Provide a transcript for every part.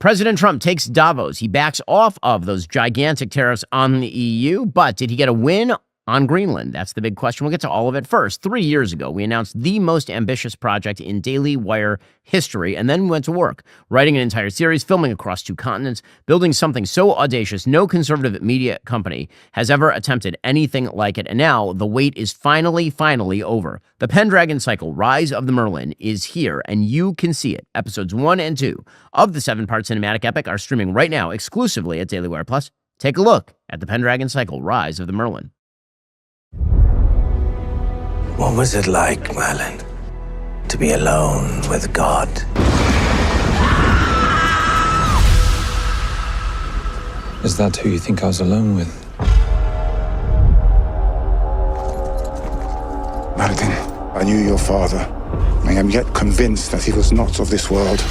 President Trump takes Davos. He backs off of those gigantic tariffs on the EU, but did he get a win on Greenland? That's the big question. We'll get to all of it first. 3 years ago, we announced the most ambitious project in Daily Wire history, and then we went to work, writing an entire series, filming across 2 continents, building something so audacious no conservative media company has ever attempted anything like it. And now the wait is finally over. The Pendragon Cycle, Rise of the Merlin, is here, and you can see it. Episodes 1 and 2 of the 7-part cinematic epic are streaming right now exclusively at Daily Wire Plus. Take a look at the Pendragon Cycle, Rise of the Merlin. What was it like, Merlin, to be alone with God? Is that who you think I was alone with? Merlin, I knew your father. I am yet convinced that he was not of this world.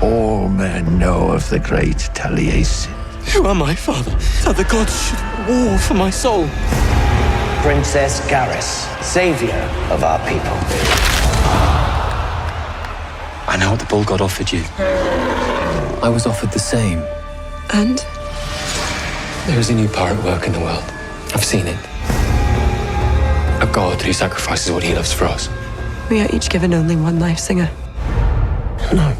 All men know of the great Taliesin. Who am I, Father, that the gods should war for my soul? Princess Garrus, savior of our people. I know what the bull god offered you. I was offered the same. And? There is a new power at work in the world. I've seen it. A god who sacrifices what he loves for us. We are each given only one life, Singer. No.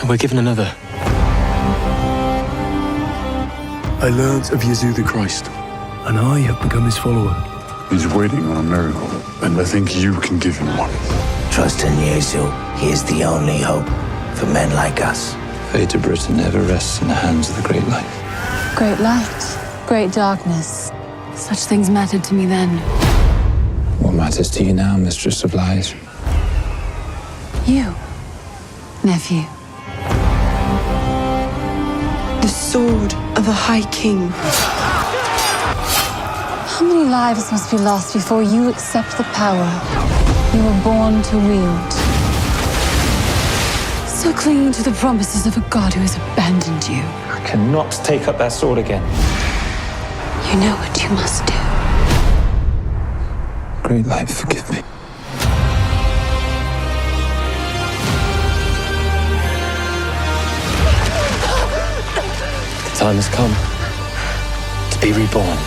We're given another. I learned of Yezu the Christ, and I have become his follower. He's waiting on a miracle, and I think you can give him one. Trust in Yezu. He is the only hope for men like us. Fate of Britain never rests in the hands of the great light. Great light, great darkness. Such things mattered to me then. What matters to you now, Mistress of Lies? You, nephew. The sword of a high king. How many lives must be lost before you accept the power you were born to wield? So clinging to the promises of a god who has abandoned you. I cannot take up that sword again. You know what you must do. Great light, forgive me. The time has come to be reborn.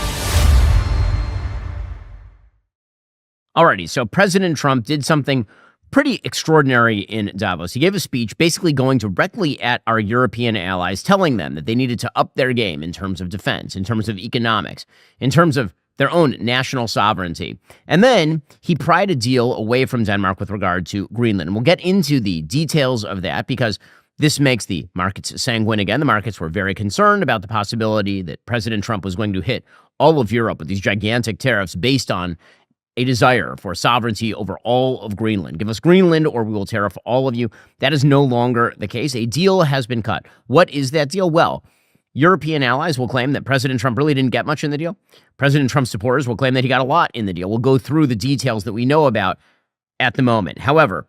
Alrighty, so President Trump did something pretty extraordinary in Davos. He gave a speech basically going directly at our European allies, telling them that they needed to up their game in terms of defense, in terms of economics, in terms of their own national sovereignty. And then he pried a deal away from Denmark with regard to Greenland. And we'll get into the details of that because this makes the markets sanguine again. The markets were very concerned about the possibility that President Trump was going to hit all of Europe with these gigantic tariffs based on a desire for sovereignty over all of Greenland. Give us Greenland or we will tariff all of you. That is no longer the case. A deal has been cut. What is that deal? Well, European allies will claim that President Trump really didn't get much in the deal. President Trump's supporters will claim that he got a lot in the deal. We'll go through the details that we know about at the moment. However,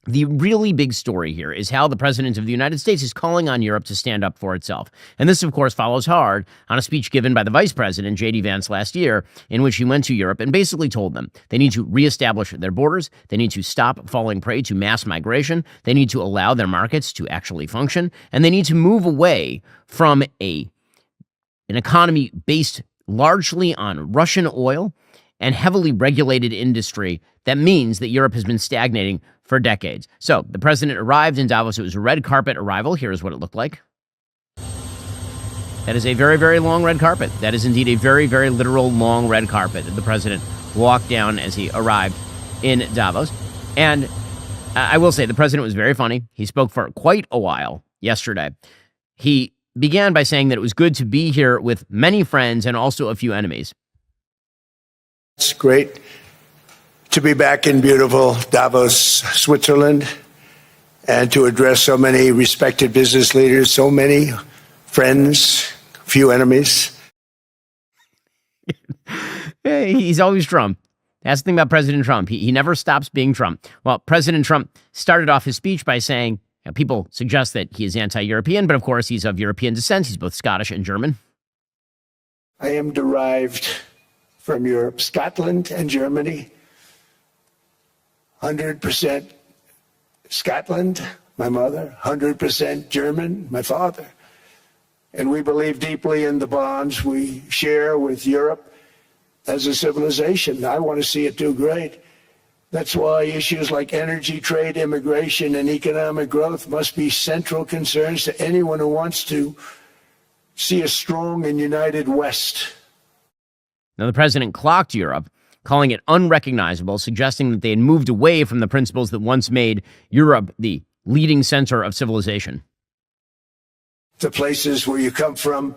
the really big story here is how the President of the United States is calling on Europe to stand up for itself. And this, of course, follows hard on a speech given by the Vice President, J.D. Vance, last year, in which he went to Europe and basically told them they need to reestablish their borders, they need to stop falling prey to mass migration, they need to allow their markets to actually function, and they need to move away from an economy based largely on Russian oil and heavily regulated industry that means that Europe has been stagnating for decades. So the president arrived in Davos. It was a red carpet arrival. Here's what it looked like. That is a very, very long red carpet. That is indeed a very, very literal long red carpet that the president walked down as he arrived in Davos. And I will say the president was very funny. He spoke for quite a while yesterday. He began by saying that it was good to be here with many friends and also a few enemies. It's great to be back in beautiful Davos, Switzerland, and to address so many respected business leaders, so many friends, few enemies. He's always Trump. That's the thing about President Trump. He never stops being Trump. Well, President Trump started off his speech by saying, people suggest that he is anti-European, but of course he's of European descent. He's both Scottish and German. I am derived from Europe, Scotland and Germany. 100% Scotland, my mother, 100% German, my father. And we believe deeply in the bonds we share with Europe as a civilization. I want to see it do great. That's why issues like energy, trade, immigration, and economic growth must be central concerns to anyone who wants to see a strong and united West. Now, the president clocked Europe, calling it unrecognizable, suggesting that they had moved away from the principles that once made Europe the leading center of civilization. The places where you come from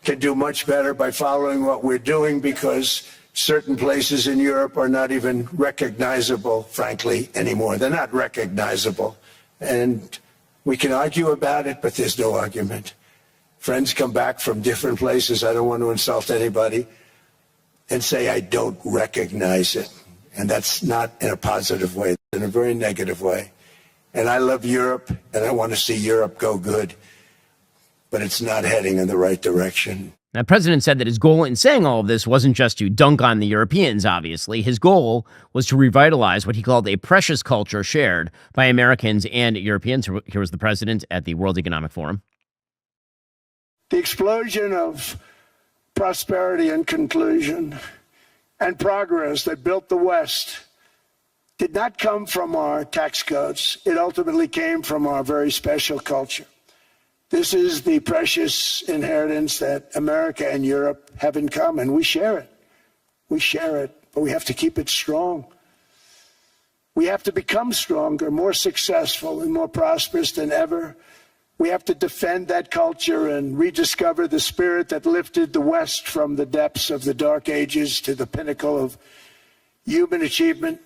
can do much better by following what we're doing, because certain places in Europe are not even recognizable, frankly, anymore. They're not recognizable. And we can argue about it, but there's no argument. Friends come back from different places. I don't want to insult anybody and say I don't recognize it. And that's not in a positive way, in a very negative way. And I love Europe, and I want to see Europe go good, but it's not heading in the right direction. Now, the president said that his goal in saying all of this wasn't just to dunk on the Europeans, obviously. His goal was to revitalize what he called a precious culture shared by Americans and Europeans. Here was the president at the World Economic Forum. The explosion of prosperity and conclusion and progress that built the West did not come from our tax codes. It ultimately came from our very special culture. This is the precious inheritance that America and Europe have in common. We share it. We share it, but we have to keep it strong. We have to become stronger, more successful, and more prosperous than ever. We have to defend that culture and rediscover the spirit that lifted the West from the depths of the Dark Ages to the pinnacle of human achievement.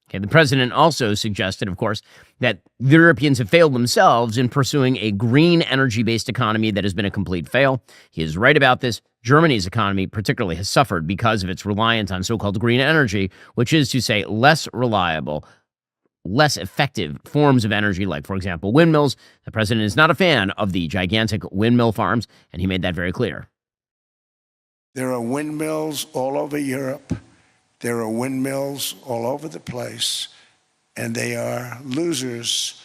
Okay, the president also suggested, of course, that the Europeans have failed themselves in pursuing a green energy-based economy that has been a complete fail. He is right about this. Germany's economy particularly has suffered because of its reliance on so-called green energy, which is to say less reliable, less effective forms of energy, like, for example, windmills. The president is not a fan of the gigantic windmill farms, and he made that very clear. There are windmills all over Europe. There are windmills all over the place, and they are losers.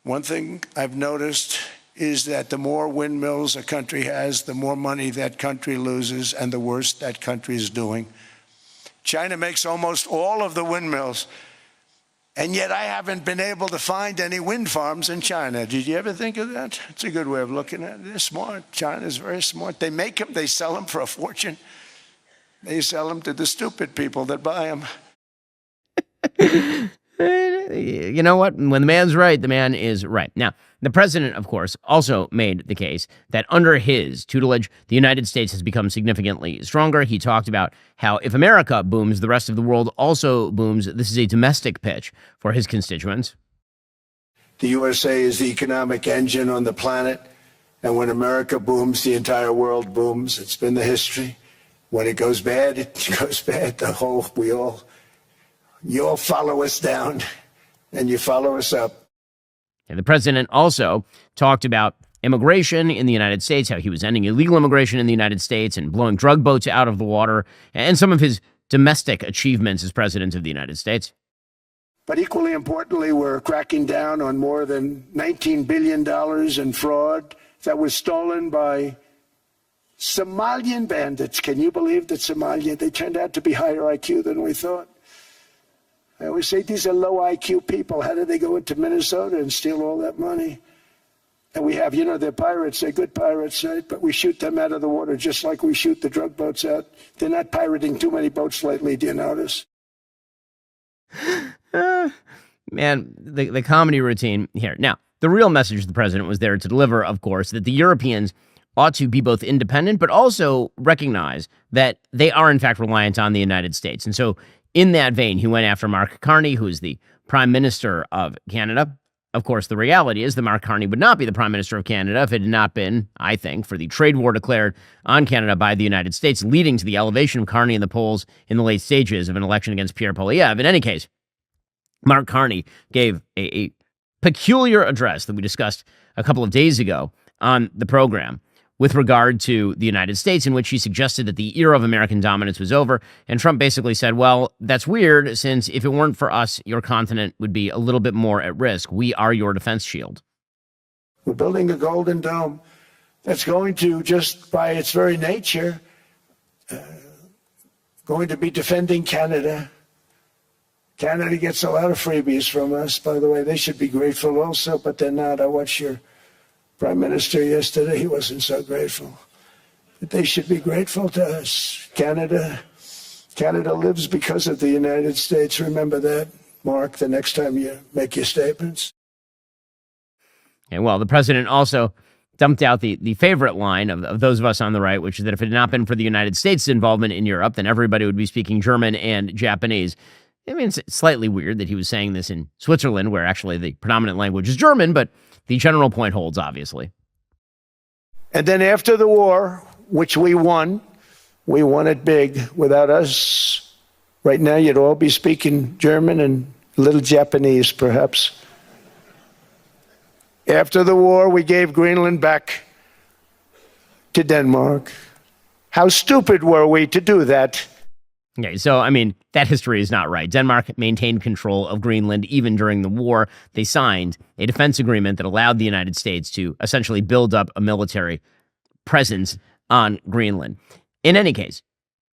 One thing I've noticed is that the more windmills a country has, the more money that country loses, and the worse that country is doing. China makes almost all of the windmills, and yet I haven't been able to find any wind farms in China. Did you ever think of that? It's a good way of looking at it. They're smart. China's very smart. They make them, they sell them for a fortune. They sell them to the stupid people that buy them. You know what? When the man's right, the man is right. Now, the president, of course, also made the case that under his tutelage, the United States has become significantly stronger. He talked about how if America booms, the rest of the world also booms. This is a domestic pitch for his constituents. The USA is the economic engine on the planet, and when America booms, the entire world booms. It's been the history. When it goes bad, it goes bad. You all follow us down, and you follow us up. And the president also talked about immigration in the United States, how he was ending illegal immigration in the United States and blowing drug boats out of the water, and some of his domestic achievements as president of the United States. But equally importantly, we're cracking down on more than $19 billion in fraud that was stolen by Somalian bandits. Can you believe that Somalia, they turned out to be higher IQ than we thought? I always say these are low IQ people. How did they go into Minnesota and steal all that money? And we have, they're pirates. They're good pirates, right? But we shoot them out of the water just like we shoot the drug boats out. They're not pirating too many boats lately. Do you notice? Man, the comedy routine here. Now, the real message the president was there to deliver, of course, that the Europeans ought to be both independent, but also recognize that they are, in fact, reliant on the United States. And so in that vein, he went after Mark Carney, who is the Prime Minister of Canada. Of course, the reality is that Mark Carney would not be the Prime Minister of Canada if it had not been, I think, for the trade war declared on Canada by the United States, leading to the elevation of Carney in the polls in the late stages of an election against Pierre Poilievre. In any case, Mark Carney gave a peculiar address that we discussed a couple of days ago on the program, with regard to the United States, in which he suggested that the era of American dominance was over. And Trump basically said, well, that's weird, since if it weren't for us, your continent would be a little bit more at risk. We are your defense shield. We're building a golden dome that's going to, just by its very nature, going to be defending Canada. Canada gets a lot of freebies from us, by the way. They should be grateful also, but they're not. I watched your Prime Minister yesterday. He wasn't so grateful. But they should be grateful to us. Canada lives because of the United States. Remember that, Mark, the next time you make your statements. And well, the president also dumped out the favorite line of those of us on the right, which is that if it had not been for the United States' involvement in Europe, then everybody would be speaking German and Japanese. I mean, it's slightly weird that he was saying this in Switzerland, where actually the predominant language is German, but the general point holds, obviously. And then after the war, which we won it big. Without us, right now you'd all be speaking German and a little Japanese, perhaps. After the war, we gave Greenland back to Denmark. How stupid were we to do that? Okay, so, I mean, that history is not right. Denmark maintained control of Greenland even during the war. They signed a defense agreement that allowed the United States to essentially build up a military presence on Greenland. In any case,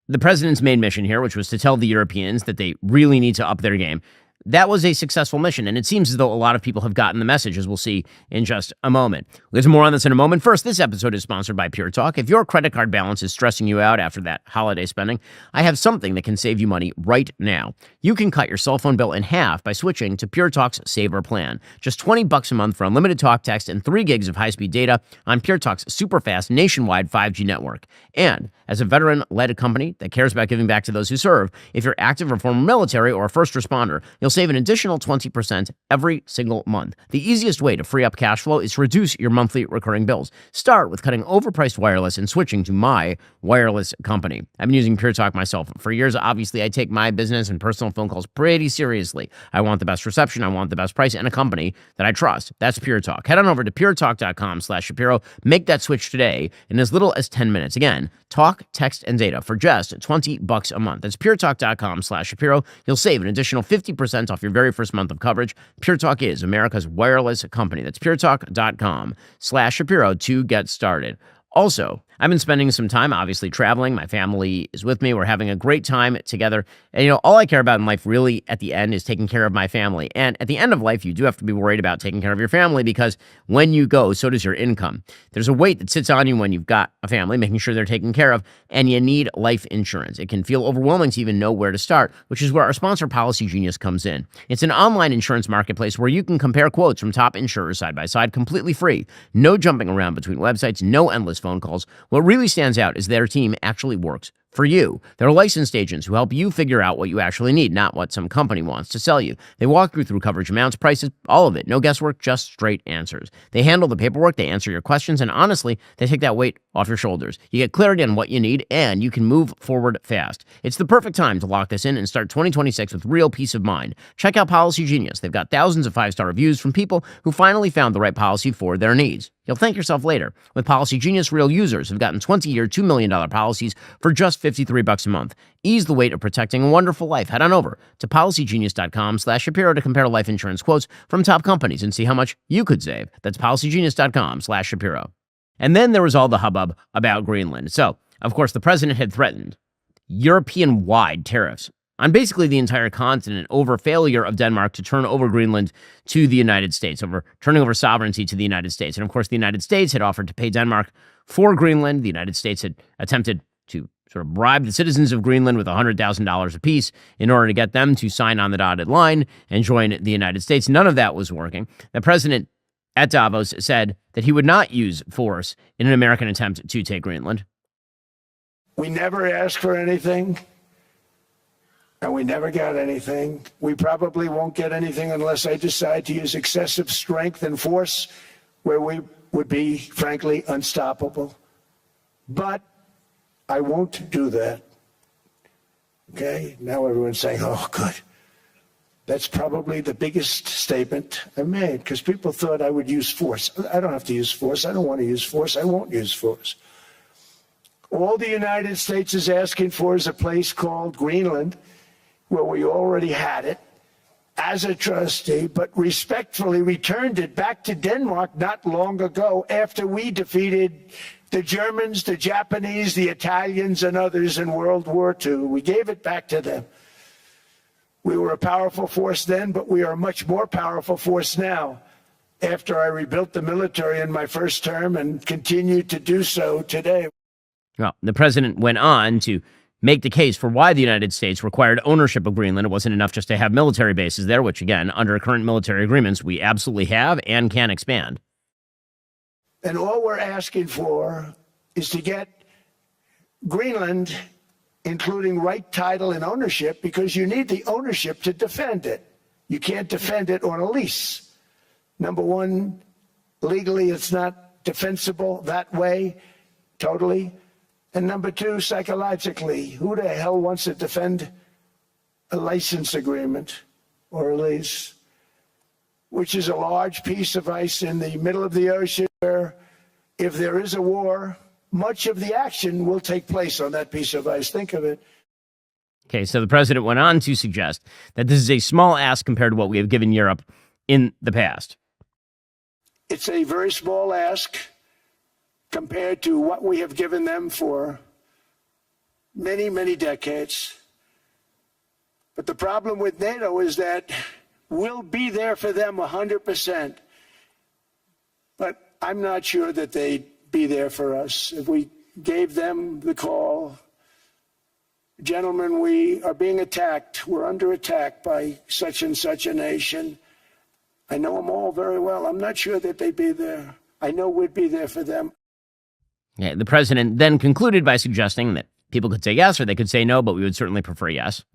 the president's main mission here, which was to tell the Europeans that they really need to up their game, that was a successful mission, and it seems as though a lot of people have gotten the message, as we'll see in just a moment. We'll get to more on this in a moment. First, this episode is sponsored by Pure Talk. If your credit card balance is stressing you out after that holiday spending, I have something that can save you money right now. You can cut your cell phone bill in half by switching to Pure Talk's Saver Plan. Just $20 a month for unlimited talk, text, and 3 gigs of high-speed data on Pure Talk's super-fast nationwide 5G network. And as a veteran-led company that cares about giving back to those who serve, if you're active or former military or a first responder, you'll save an additional 20% every single month. The easiest way to free up cash flow is to reduce your monthly recurring bills. Start with cutting overpriced wireless and switching to my wireless company. I've been using Pure Talk myself for years. Obviously, I take my business and personal phone calls pretty seriously. I want the best reception, I want the best price, and a company that I trust. That's Pure Talk. Head on over to puretalk.com/Shapiro. Make that switch today in as little as 10 minutes. Again, talk, text, and data for just $20 a month. That's puretalk.com/Shapiro. You'll save an additional 50% off your very first month of coverage. Pure Talk is America's wireless company. That's puretalk.com/Shapiro to get started. Also, I've been spending some time, obviously, traveling. My family is with me. We're having a great time together. And, all I care about in life really at the end is taking care of my family. And at the end of life, you do have to be worried about taking care of your family, because when you go, so does your income. There's a weight that sits on you when you've got a family, making sure they're taken care of, and you need life insurance. It can feel overwhelming to even know where to start, which is where our sponsor, Policy Genius, comes in. It's an online insurance marketplace where you can compare quotes from top insurers side by side, completely free. No jumping around between websites, no endless phone calls. What really stands out is their team actually works for you. They're licensed agents who help you figure out what you actually need, not what some company wants to sell you. They walk you through coverage amounts, prices, all of it. No guesswork, just straight answers. They handle the paperwork, they answer your questions, and honestly, they take that weight off your shoulders. You get clarity on what you need, and you can move forward fast. It's the perfect time to lock this in and start 2026 with real peace of mind. Check out Policy Genius. They've got thousands of 5-star reviews from people who finally found the right policy for their needs. You'll thank yourself later. With Policy Genius, real users have gotten 20-year, $2 million policies for just $53 a month. Ease the weight of protecting a wonderful life. Head on over to policygenius.com/Shapiro to compare life insurance quotes from top companies and see how much you could save. That's policygenius.com/Shapiro. And then there was all the hubbub about Greenland. So, of course, the president had threatened European-wide tariffs on basically the entire continent over failure of Denmark to turn over Greenland to the United States, over turning over sovereignty to the United States. And of course, the United States had offered to pay Denmark for Greenland. The United States had attempted to sort of bribe the citizens of Greenland with $100,000 apiece in order to get them to sign on the dotted line and join the United States. None of that was working. The president at Davos said that he would not use force in an American attempt to take Greenland. We never asked for anything. And we never got anything. We probably won't get anything unless I decide to use excessive strength and force, where we would be, frankly, unstoppable. But I won't do that. Okay? Now everyone's saying, oh, good. That's probably the biggest statement I made, because people thought I would use force. I don't have to use force. I don't want to use force. I won't use force. All the United States is asking for is a place called Greenland, where we already had it as a trustee, but respectfully returned it back to Denmark not long ago after we defeated the Germans, the Japanese, the Italians, and others in World War II. We gave it back to them. We were a powerful force then, but we are a much more powerful force now, after I rebuilt the military in my first term and continue to do so today. Well, the president went on to make the case for why the United States required ownership of Greenland. It wasn't enough just to have military bases there, which, again, under current military agreements, we absolutely have and can expand. And all we're asking for is to get Greenland, including right title and ownership, because you need the ownership to defend it. You can't defend it on a lease. Number one, legally it's not defensible that way, totally. And number two, psychologically, who the hell wants to defend a license agreement or a lease, which is a large piece of ice in the middle of the ocean where if there is a war, much of the action will take place on that piece of ice. Think of it. Okay, so the president went on to suggest that this is a small ask compared to what we have given Europe in the past. It's a very small ask compared to what we have given them for many, many decades. But the problem with NATO is that we'll be there for them 100%. But I'm not sure that they'd be there for us. If we gave them the call, gentlemen, we are being attacked. We're under attack by such and such a nation. I know them all very well. I'm not sure that they'd be there. I know we'd be there for them. Yeah, the president then concluded by suggesting that people could say yes or they could say no, but we would certainly prefer yes.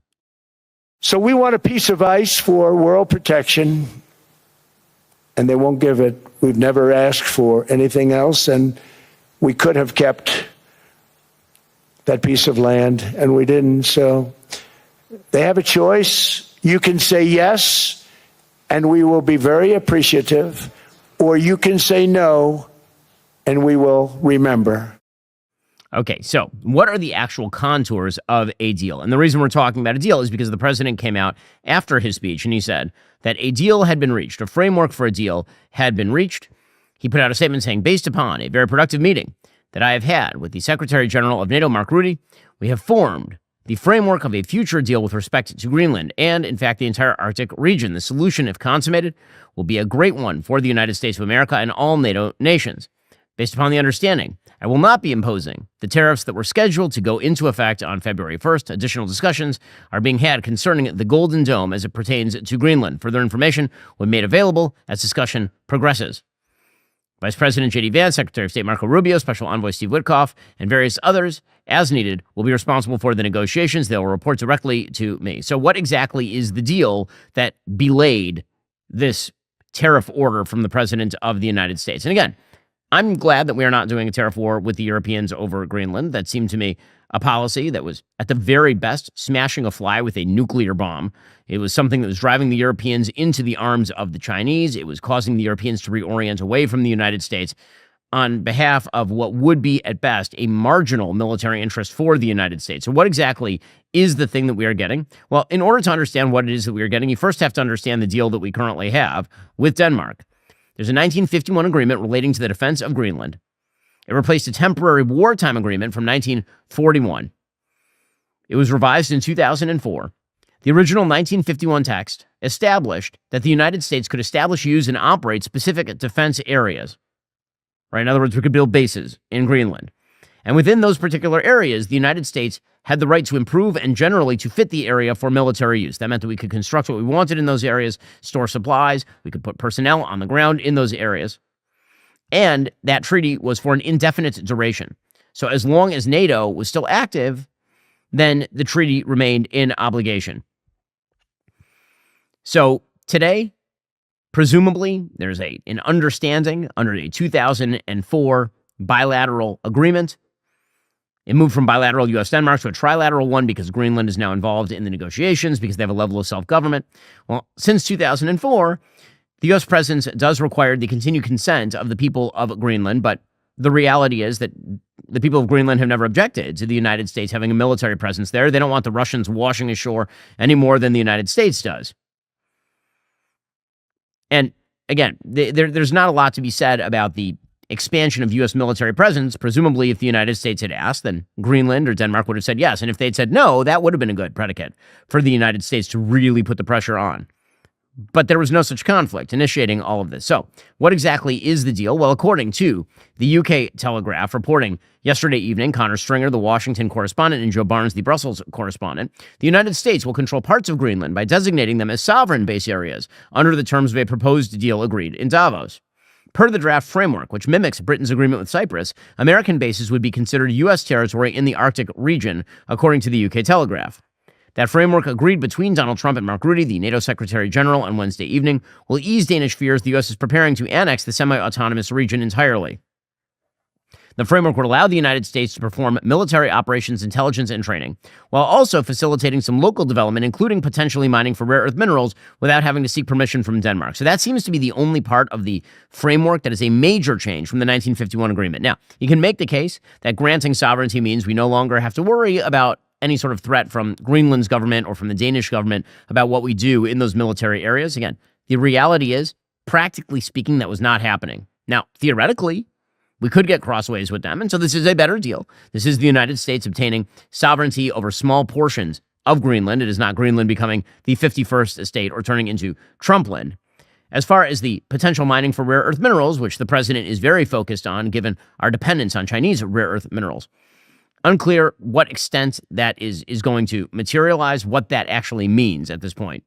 So we want a piece of ice for world protection, and they won't give it. We've never asked for anything else, and we could have kept that piece of land, and we didn't. So they have a choice. You can say yes, and we will be very appreciative, or you can say no, and we will remember. Okay, so what are the actual contours of a deal? And the reason we're talking about a deal is because the president came out after his speech and he said that a deal had been reached, a framework for a deal had been reached. He put out a statement saying, based upon a very productive meeting that I have had with the Secretary General of NATO, Mark Rutte, we have formed the framework of a future deal with respect to Greenland and, in fact, the entire Arctic region. The solution, if consummated, will be a great one for the United States of America and all NATO nations. Based upon the understanding, I will not be imposing the tariffs that were scheduled to go into effect on February 1st. Additional discussions are being had concerning the Golden Dome as it pertains to Greenland. Further information will be made available as discussion progresses. Vice President J.D. Vance, Secretary of State Marco Rubio, Special Envoy Steve Witkoff, and various others, as needed, will be responsible for the negotiations. They will report directly to me. So what exactly is the deal that belayed this tariff order from the President of the United States? And again, I'm glad that we are not doing a tariff war with the Europeans over Greenland. That seemed to me a policy that was, at the very best, smashing a fly with a nuclear bomb. It was something that was driving the Europeans into the arms of the Chinese. It was causing the Europeans to reorient away from the United States on behalf of what would be, at best, a marginal military interest for the United States. So what exactly is the thing that we are getting? Well, in order to understand what it is that we are getting, you first have to understand the deal that we currently have with Denmark. There's a 1951 agreement relating to the defense of Greenland. It replaced a temporary wartime agreement from 1941. It was revised in 2004. The original 1951 text established that the United States could establish, use, and operate specific defense areas. Right? In other words, we could build bases in Greenland. And within those particular areas, the United States had the right to improve and generally to fit the area for military use. That meant that we could construct what we wanted in those areas, store supplies, we could put personnel on the ground in those areas. And that treaty was for an indefinite duration. So as long as NATO was still active, then the treaty remained in obligation. So today, presumably, there's an understanding under a 2004 bilateral agreement It moved from bilateral U.S.-Denmark to a trilateral one because Greenland is now involved in the negotiations because they have a level of self-government. Well, since 2004, the U.S. presence does require the continued consent of the people of Greenland, but the reality is that the people of Greenland have never objected to the United States having a military presence there. They don't want the Russians washing ashore any more than the United States does. And again, there's not a lot to be said about the expansion of U.S. military presence. Presumably, if the United States had asked, then Greenland or Denmark would have said yes. And if they'd said no, that would have been a good predicate for the United States to really put the pressure on. But there was no such conflict initiating all of this. So what exactly is the deal? Well, according to the UK Telegraph reporting yesterday evening, Connor Stringer, the Washington correspondent, and Joe Barnes, the Brussels correspondent, the United States will control parts of Greenland by designating them as sovereign base areas under the terms of a proposed deal agreed in Davos. Per the draft framework, which mimics Britain's agreement with Cyprus, American bases would be considered U.S. territory in the Arctic region, according to the UK Telegraph. That framework, agreed between Donald Trump and Mark Rutte, the NATO Secretary General, on Wednesday evening, will ease Danish fears the U.S. is preparing to annex the semi-autonomous region entirely. The framework would allow the United States to perform military operations, intelligence, and training, while also facilitating some local development, including potentially mining for rare earth minerals, without having to seek permission from Denmark. So that seems to be the only part of the framework that is a major change from the 1951 agreement. Now, you can make the case that granting sovereignty means we no longer have to worry about any sort of threat from Greenland's government or from the Danish government about what we do in those military areas. Again, the reality is, practically speaking, that was not happening. Now, theoretically, we could get crossways with them, and so this is a better deal. This is the United States obtaining sovereignty over small portions of Greenland. It is not Greenland becoming the 51st state or turning into Trumpland. As far as the potential mining for rare earth minerals, which the president is very focused on given our dependence on Chinese rare earth minerals, unclear what extent that is going to materialize, what that actually means at this point.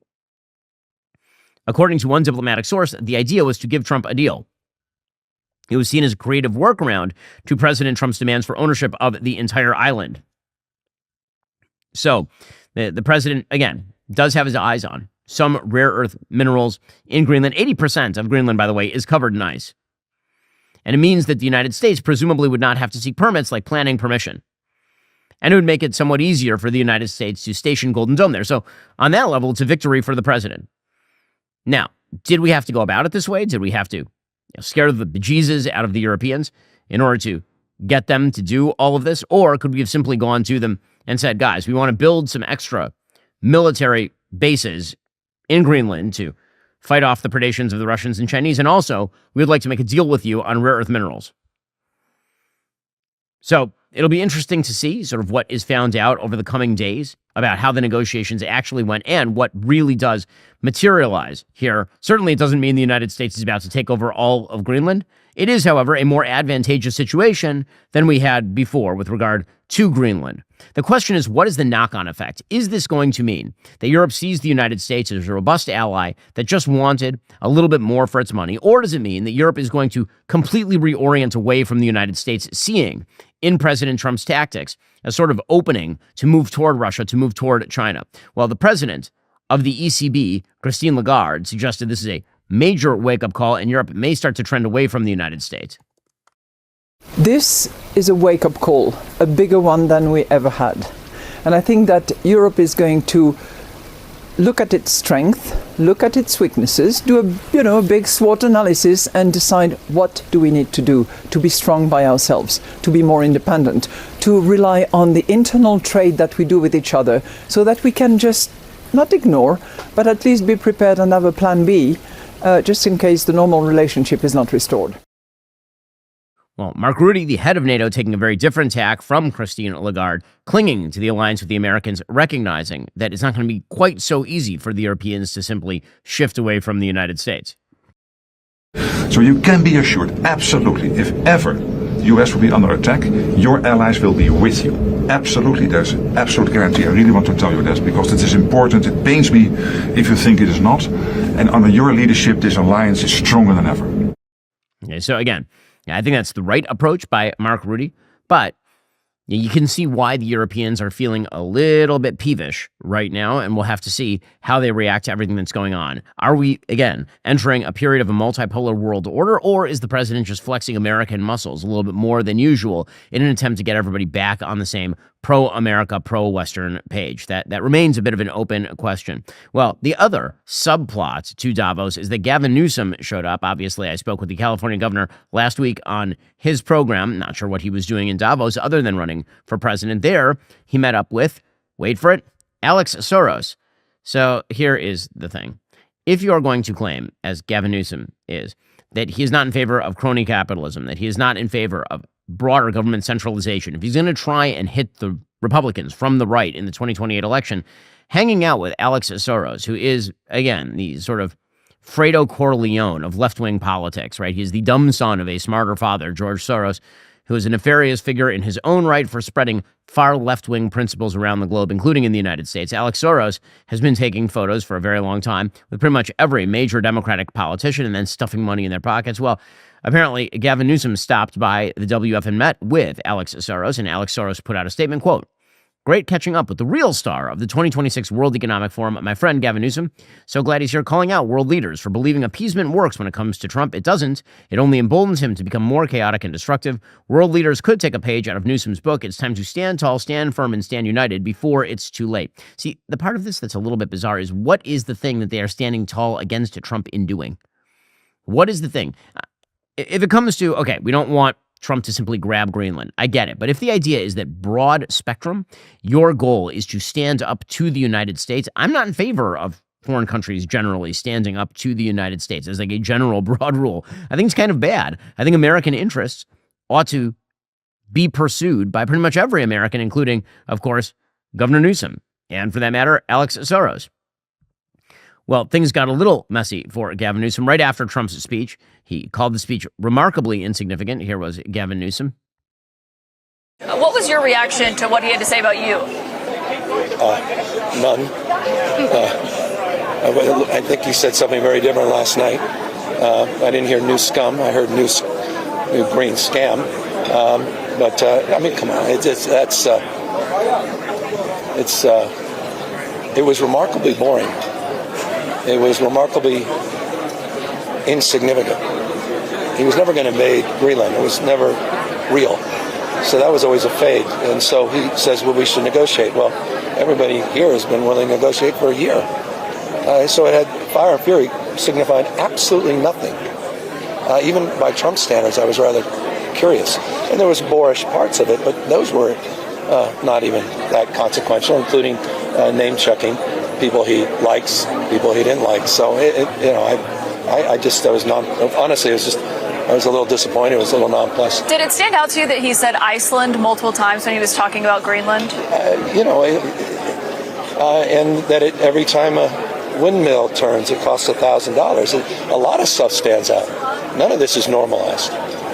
According to one diplomatic source, the idea was to give Trump a deal. It was seen as a creative workaround to President Trump's demands for ownership of the entire island. So the president, again, does have his eyes on some rare earth minerals in Greenland. 80% of Greenland, by the way, is covered in ice. And it means that the United States presumably would not have to seek permits like planning permission. And it would make it somewhat easier for the United States to station Golden Dome there. So on that level, it's a victory for the president. Now, did we have to go about it this way? Did we have to scare the bejesus out of the Europeans in order to get them to do all of this? Or could we have simply gone to them and said, guys, we want to build some extra military bases in Greenland to fight off the predations of the Russians and Chinese, and also we would like to make a deal with you on rare earth minerals. So it'll be interesting to see sort of what is found out over the coming days about how the negotiations actually went and what really does materialize here. Certainly, it doesn't mean the United States is about to take over all of Greenland. It is, however, a more advantageous situation than we had before with regard to Greenland. The question is, what is the knock-on effect? Is this going to mean that Europe sees the United States as a robust ally that just wanted a little bit more for its money? Or does it mean that Europe is going to completely reorient away from the United States, seeing in President Trump's tactics a sort of opening to move toward Russia, to move toward China? Well, the president of the ECB, Christine Lagarde, suggested this is a major wake-up call, and Europe may start to trend away from the United States. This is a wake-up call, a bigger one than we ever had. And I think that Europe is going to look at its strength, look at its weaknesses, do a big SWOT analysis and decide what do we need to do to be strong by ourselves, to be more independent, to rely on the internal trade that we do with each other so that we can just not ignore, but at least be prepared and have a plan B, just in case the normal relationship is not restored. Well, Mark Rutte, the head of NATO, taking a very different tack from Christine Lagarde, clinging to the alliance with the Americans, recognizing that it's not going to be quite so easy for the Europeans to simply shift away from the United States. So you can be assured, absolutely, if ever the US will be under attack, your allies will be with you. Absolutely, there's an absolute guarantee. I really want to tell you that because it is important. It pains me if you think it is not. And under your leadership, this alliance is stronger than ever. Okay, so again, I think that's the right approach by Mark Rutte, but You can see why the Europeans are feeling a little bit peevish right now, and we'll have to see how they react to everything that's going on. Are we, again, entering a period of a multipolar world order, or is the president just flexing American muscles a little bit more than usual in an attempt to get everybody back on the same pro-America, pro-Western page? That remains a bit of an open question. Well, the other subplot to Davos is that Gavin Newsom showed up. Obviously, I spoke with the California governor last week on his program. Not sure what he was doing in Davos other than running for president. There, he met up with, wait for it, Alex Soros. So here is the thing. If you are going to claim, as Gavin Newsom is, that he is not in favor of crony capitalism, that he is not in favor of broader government centralization, if he's going to try and hit the Republicans from the right in the 2028 election, hanging out with Alex Soros, who is, again, the sort of Fredo Corleone of left-wing politics, right? He's the dumb son of a smarter father, George Soros, who is a nefarious figure in his own right for spreading far left-wing principles around the globe, including in the United States. Alex Soros has been taking photos for a very long time with pretty much every major Democratic politician and then stuffing money in their pockets. Well, apparently, Gavin Newsom stopped by the WF and met with Alex Soros, and Alex Soros put out a statement, quote, "Great catching up with the real star of the 2026 World Economic Forum, my friend Gavin Newsom. So glad he's here calling out world leaders for believing appeasement works when it comes to Trump. It doesn't. It only emboldens him to become more chaotic and destructive. World leaders could take a page out of Newsom's book. It's time to stand tall, stand firm, and stand united before it's too late." See, the part of this that's a little bit bizarre is what is the thing that they are standing tall against Trump in doing? What is the thing? If it comes to, okay, we don't want Trump to simply grab Greenland. I get it. But if the idea is that broad spectrum, your goal is to stand up to the United States, I'm not in favor of foreign countries generally standing up to the United States as like a general broad rule. I think it's kind of bad. I think American interests ought to be pursued by pretty much every American, including, of course, Governor Newsom, and for that matter, Alex Soros. Well, things got a little messy for Gavin Newsom right after Trump's speech. He called the speech remarkably insignificant. Here was Gavin Newsom. What was your reaction to what he had to say about you? None. I think he said something very different last night. I didn't hear new scum. I heard new green scam. I mean, come on. It was remarkably boring. It was remarkably insignificant. He was never going to invade Greenland. It was never real. So that was always a fade. And so he says, well, we should negotiate. Well, everybody here has been willing to negotiate for a year. So it had fire and fury signifying absolutely nothing. Even by Trump standards, I was rather curious. And there was boorish parts of it, but those were not even that consequential, including name-checking people he likes, people he didn't like. So, I was a little disappointed. It was a little nonplussed. Did it stand out to you that he said Iceland multiple times when he was talking about Greenland? And that every time a windmill turns, it costs $1,000. A lot of stuff stands out. None of this is normalized.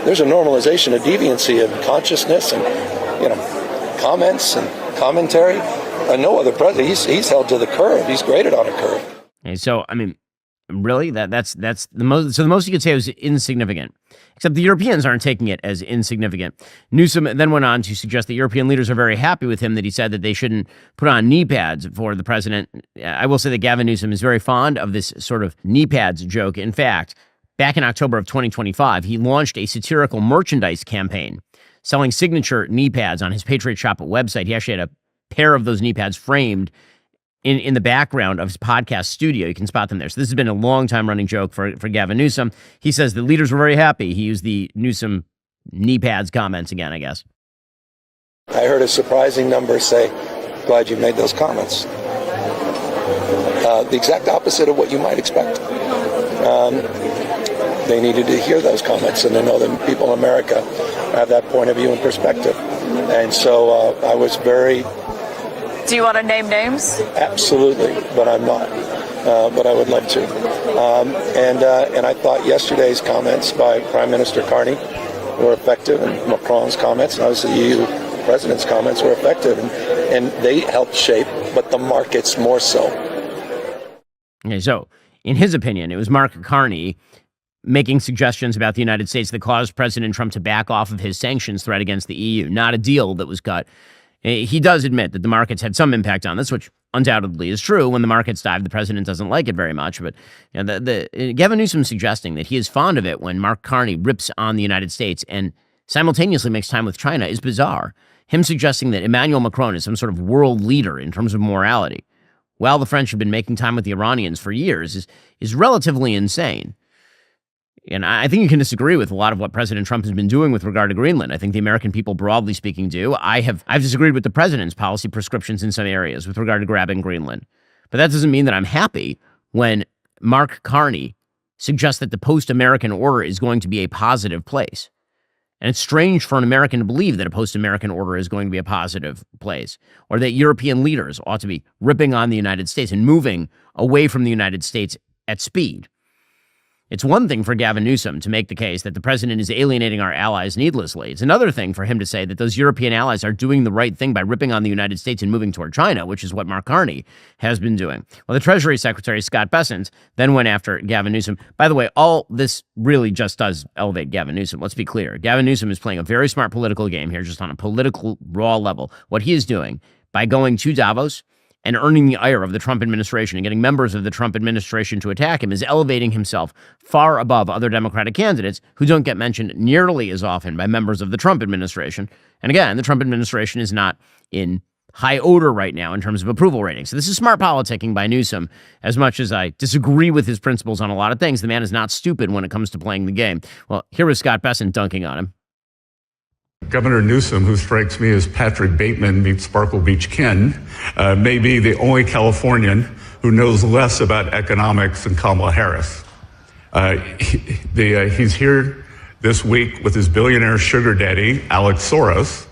There's a normalization of deviancy of consciousness and, comments and commentary. No other president. He's held to the curve. He's graded on a curve. Okay, so I mean, really, that's the most. So the most you could say was insignificant. Except the Europeans aren't taking it as insignificant. Newsom then went on to suggest that European leaders are very happy with him. That he said that they shouldn't put on knee pads for the president. I will say that Gavin Newsom is very fond of this sort of knee pads joke. In fact, back in October of 2025, he launched a satirical merchandise campaign selling signature knee pads on his Patriot Shop website. He actually had a pair of those knee pads framed in the background of his podcast studio. You can spot them there. So this has been a long time running joke for Gavin Newsom. He says the leaders were very happy. He used the Newsom knee pads comments again, I guess. I heard a surprising number say, glad you made those comments. The exact opposite of what you might expect. They needed to hear those comments and to know that people in America have that point of view and perspective. And so I was very... Do you want to name names? Absolutely, but I'm not. But I would love to. And I thought yesterday's comments by Prime Minister Carney were effective, and Macron's comments, and obviously the EU President's comments were effective, and they helped shape, but the markets more so. Okay, so in his opinion, it was Mark Carney making suggestions about the United States that caused President Trump to back off of his sanctions threat against the EU, not a deal that was cut. He does admit that the markets had some impact on this, which undoubtedly is true. When the markets dive, the president doesn't like it very much. But Gavin Newsom suggesting that he is fond of it when Mark Carney rips on the United States and simultaneously makes time with China is bizarre. Him suggesting that Emmanuel Macron is some sort of world leader in terms of morality, while the French have been making time with the Iranians for years, is relatively insane. And I think you can disagree with a lot of what President Trump has been doing with regard to Greenland. I think the American people, broadly speaking, do. I've disagreed with the president's policy prescriptions in some areas with regard to grabbing Greenland. But that doesn't mean that I'm happy when Mark Carney suggests that the post-American order is going to be a positive place. And it's strange for an American to believe that a post-American order is going to be a positive place, or that European leaders ought to be ripping on the United States and moving away from the United States at speed. It's one thing for Gavin Newsom to make the case that the president is alienating our allies needlessly. It's another thing for him to say that those European allies are doing the right thing by ripping on the United States and moving toward China, which is what Mark Carney has been doing. Well, the Treasury Secretary, Scott Bessent, then went after Gavin Newsom. By the way, all this really just does elevate Gavin Newsom. Let's be clear. Gavin Newsom is playing a very smart political game here, just on a political raw level. What he is doing by going to Davos and earning the ire of the Trump administration and getting members of the Trump administration to attack him is elevating himself far above other Democratic candidates who don't get mentioned nearly as often by members of the Trump administration. And again, the Trump administration is not in high odor right now in terms of approval ratings. So this is smart politicking by Newsom. As much as I disagree with his principles on a lot of things, the man is not stupid when it comes to playing the game. Well, here was Scott Bessent dunking on him. Governor Newsom, who strikes me as Patrick Bateman meets Sparkle Beach Ken, may be the only Californian who knows less about economics than Kamala Harris. He's here this week with his billionaire sugar daddy, Alex Soros,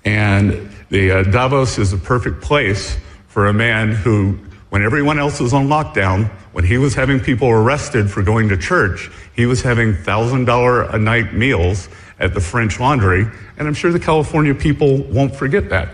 and Davos is a perfect place for a man who, when everyone else was on lockdown, when he was having people arrested for going to church, he was having $1,000 a night meals at the French Laundry, and I'm sure the California people won't forget that.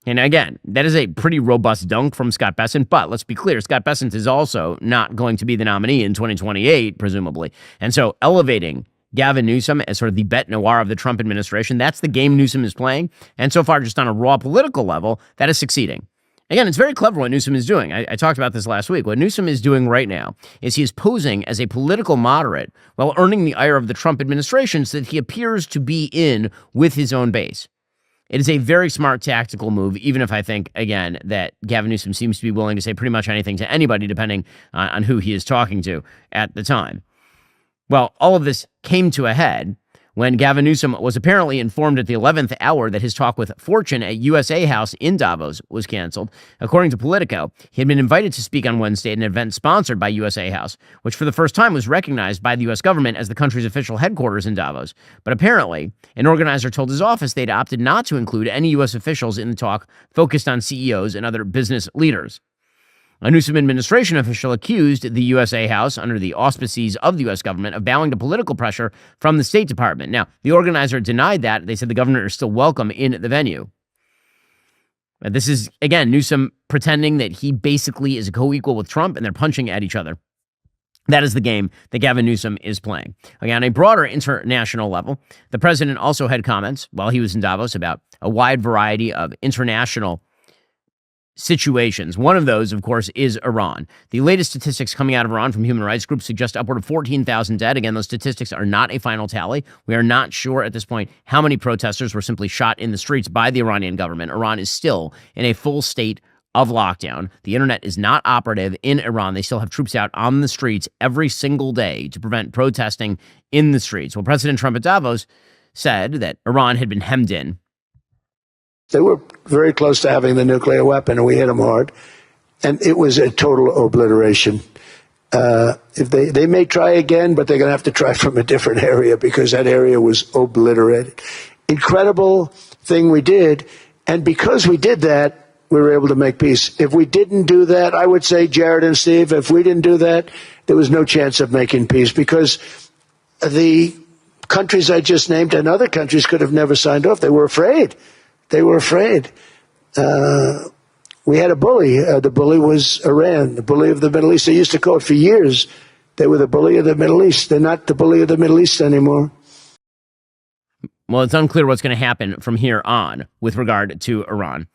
And again, that is a pretty robust dunk from Scott Bessent, but let's be clear, Scott Bessent is also not going to be the nominee in 2028, presumably. And so elevating Gavin Newsom as sort of the bête noire of the Trump administration, that's the game Newsom is playing. And so far, just on a raw political level, that is succeeding. Again, it's very clever what Newsom is doing. I talked about this last week. What Newsom is doing right now is he is posing as a political moderate while earning the ire of the Trump administration so that he appears to be in with his own base. It is a very smart tactical move, even if I think, again, that Gavin Newsom seems to be willing to say pretty much anything to anybody, depending on who he is talking to at the time. Well, all of this came to a head when Gavin Newsom was apparently informed at the 11th hour that his talk with Fortune at USA House in Davos was canceled. According to Politico, he had been invited to speak on Wednesday at an event sponsored by USA House, which for the first time was recognized by the U.S. government as the country's official headquarters in Davos. But apparently, an organizer told his office they'd opted not to include any U.S. officials in the talk focused on CEOs and other business leaders. A Newsom administration official accused the USA House, under the auspices of the U.S. government, of bowing to political pressure from the State Department. Now, the organizer denied that. They said the governor is still welcome in the venue. This is, again, Newsom pretending that he basically is a co-equal with Trump, and they're punching at each other. That is the game that Gavin Newsom is playing. Again, on a broader international level, the president also had comments while he was in Davos about a wide variety of international situations. One of those, of course, is Iran. The latest statistics coming out of Iran from human rights groups suggest upward of 14,000 dead. Again, those statistics are not a final tally. We are not sure at this point how many protesters were simply shot in the streets by the Iranian government. Iran is still in a full state of lockdown. The internet is not operative in Iran. They still have troops out on the streets every single day to prevent protesting in the streets. Well, President Trump at Davos said that Iran had been hemmed in. They were very close to having the nuclear weapon, and we hit them hard. And it was a total obliteration. If they may try again, but they're going to have to try from a different area because that area was obliterated. Incredible thing we did. And because we did that, we were able to make peace. If we didn't do that, I would say, Jared and Steve, if we didn't do that, there was no chance of making peace because the countries I just named and other countries could have never signed off. They were afraid. They were afraid. We had a bully. The bully was Iran, the bully of the Middle East. They used to call it for years They were the bully of the Middle East. They're not the bully of the Middle East anymore. Well, it's unclear what's going to happen from here on with regard to Iran.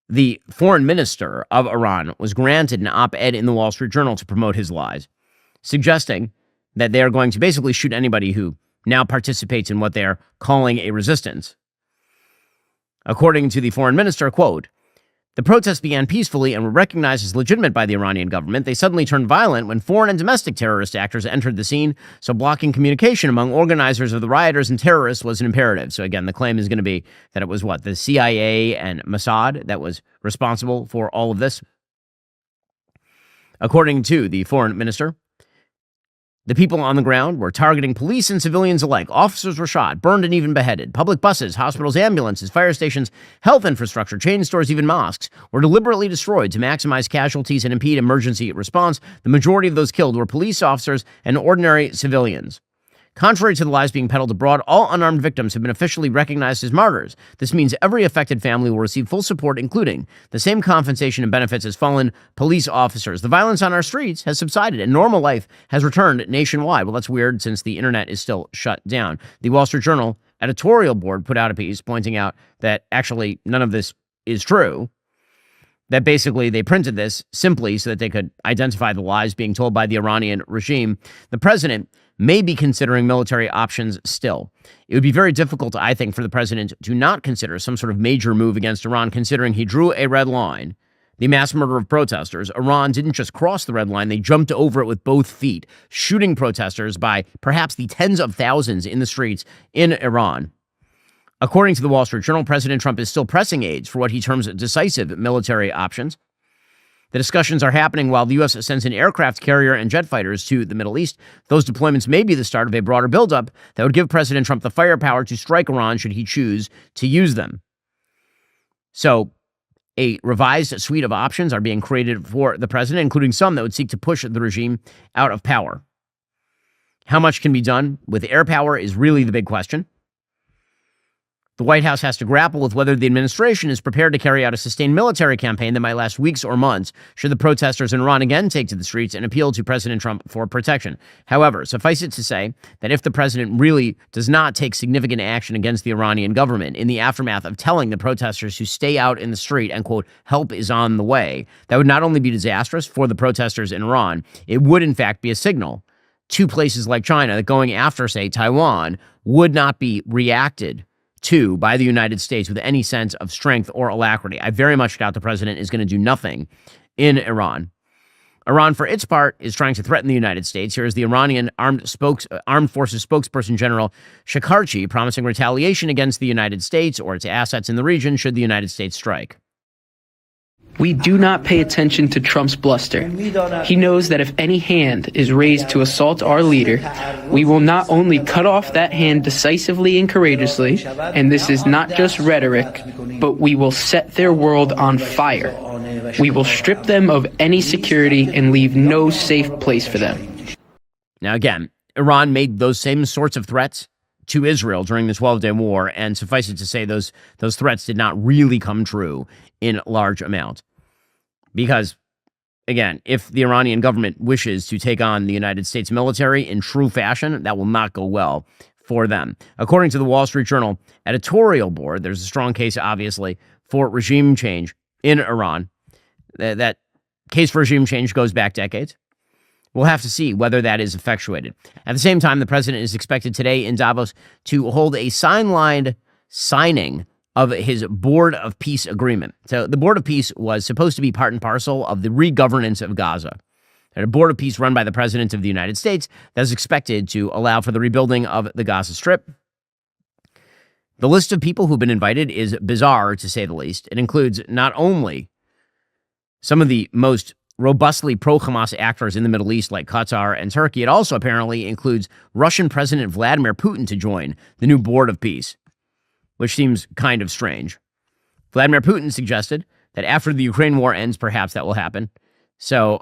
The foreign minister of Iran was granted an op-ed in the Wall Street Journal to promote his lies, suggesting that they are going to basically shoot anybody who now participates in what they're calling a resistance. According to the foreign minister, quote, "The protests began peacefully and were recognized as legitimate by the Iranian government. They suddenly turned violent when foreign and domestic terrorist actors entered the scene, so blocking communication among organizers of the rioters and terrorists was an imperative." So again, the claim is going to be that it was the CIA and Mossad that was responsible for all of this. According to the foreign minister, the people on the ground were targeting police and civilians alike. Officers were shot, burned, and even beheaded. Public buses, hospitals, ambulances, fire stations, health infrastructure, chain stores, even mosques were deliberately destroyed to maximize casualties and impede emergency response. The majority of those killed were police officers and ordinary civilians. Contrary to the lies being peddled abroad, all unarmed victims have been officially recognized as martyrs. This means every affected family will receive full support, including the same compensation and benefits as fallen police officers. The violence on our streets has subsided and normal life has returned nationwide. Well, that's weird since the internet is still shut down. The Wall Street Journal editorial board put out a piece pointing out that actually none of this is true. That basically they printed this simply so that they could identify the lies being told by the Iranian regime. The president may be considering military options still. It would be very difficult, I think, for the president to not consider some sort of major move against Iran, considering he drew a red line. The mass murder of protesters. Iran didn't just cross the red line, they jumped over it with both feet, shooting protesters by perhaps the tens of thousands in the streets in Iran. According to the Wall Street Journal, President Trump is still pressing aides for what he terms decisive military options. The discussions are happening while the U.S. sends an aircraft carrier and jet fighters to the Middle East. Those deployments may be the start of a broader buildup that would give President Trump the firepower to strike Iran should he choose to use them. So, a revised suite of options are being created for the president, including some that would seek to push the regime out of power. How much can be done with air power is really the big question. The White House has to grapple with whether the administration is prepared to carry out a sustained military campaign that might last weeks or months should the protesters in Iran again take to the streets and appeal to President Trump for protection. However, suffice it to say that if the president really does not take significant action against the Iranian government in the aftermath of telling the protesters to stay out in the street and, quote, help is on the way, that would not only be disastrous for the protesters in Iran, it would in fact be a signal to places like China that going after, say, Taiwan would not be reacted to by the United States with any sense of strength or alacrity. I very much doubt the president is going to do nothing in Iran. Iran, for its part, is trying to threaten the United States. Here is the Iranian Armed Forces spokesperson General Shakarchi promising retaliation against the United States or its assets in the region should the United States strike. We do not pay attention to Trump's bluster. He knows that if any hand is raised to assault our leader, we will not only cut off that hand decisively and courageously, and this is not just rhetoric, but we will set their world on fire. We will strip them of any security and leave no safe place for them. Now, again, Iran made those same sorts of threats to Israel during the 12-day war, and suffice it to say those threats did not really come true in large amount. Because, again, if the Iranian government wishes to take on the United States military in true fashion, that will not go well for them. According to the Wall Street Journal editorial board, there's a strong case, obviously, for regime change in Iran. That case for regime change goes back decades. We'll have to see whether that is effectuated. At the same time, the president is expected today in Davos to hold a sidelined signing of his Board of Peace agreement. So the Board of Peace was supposed to be part and parcel of the re-governance of Gaza. And a Board of Peace run by the President of the United States that is expected to allow for the rebuilding of the Gaza Strip. The list of people who've been invited is bizarre, to say the least. It includes not only some of the most robustly pro-Hamas actors in the Middle East like Qatar and Turkey, it also apparently includes Russian President Vladimir Putin to join the new Board of Peace, which seems kind of strange. Vladimir Putin suggested that after the Ukraine war ends, perhaps that will happen. So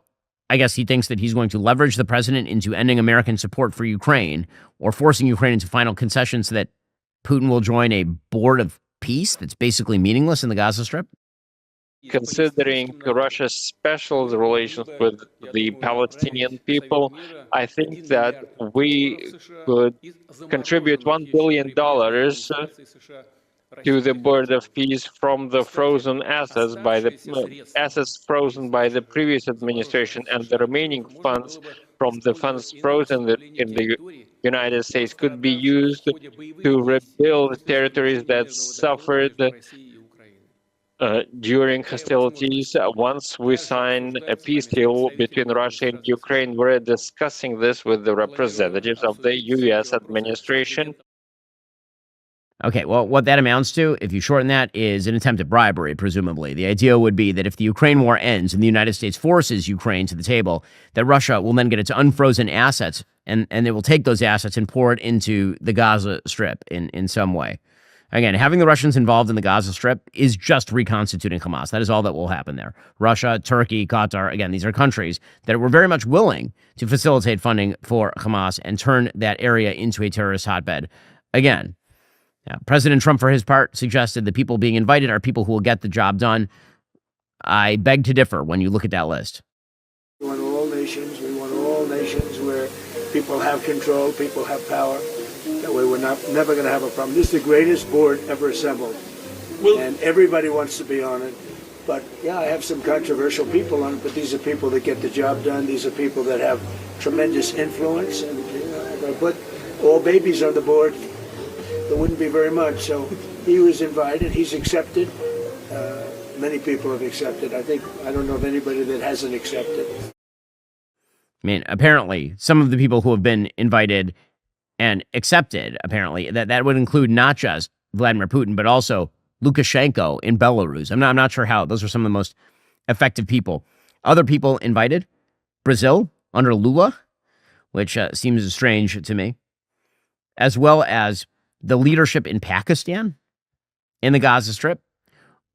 I guess he thinks that he's going to leverage the president into ending American support for Ukraine or forcing Ukraine into final concessions so that Putin will join a Board of Peace that's basically meaningless in the Gaza Strip. considering Russia's special relations with the Palestinian people, I think that we could contribute $1 billion to the board of peace from the frozen assets by the assets frozen by the previous administration, and the remaining funds from the funds frozen in the United States could be used to rebuild territories that suffered during hostilities. Once we sign a peace deal between Russia and Ukraine, we're discussing this with the representatives of the U.S. administration. Okay, well, what that amounts to, if you shorten that, is an attempt at bribery, presumably. The idea would be that if the Ukraine war ends and the United States forces Ukraine to the table, that Russia will then get its unfrozen assets, and it will take those assets and pour it into the Gaza Strip in some way. Again, having the Russians involved in the Gaza Strip is just reconstituting Hamas. That is all that will happen there. Russia, Turkey, Qatar, again, these are countries that were very much willing to facilitate funding for Hamas and turn that area into a terrorist hotbed. Again, President Trump, for his part, suggested the people being invited are people who will get the job done. I beg to differ when you look at that list. We want all nations. We want all nations where people have control, people have power. That way we're never going to have a problem. This is the greatest board ever assembled. And everybody wants to be on it. But, yeah, I have some controversial people on it, but these are people that get the job done. These are people that have tremendous influence. And if I put all babies on the board, there wouldn't be very much. So he was invited. He's accepted. Many people have accepted. I don't know of anybody that hasn't accepted. I mean, apparently, some of the people who have been invited and accepted, apparently, that would include not just Vladimir Putin, but also Lukashenko in Belarus. I'm not sure how. Those are some of the most effective people. Other people invited, Brazil under Lula, which seems strange to me, as well as the leadership in Pakistan in the Gaza Strip.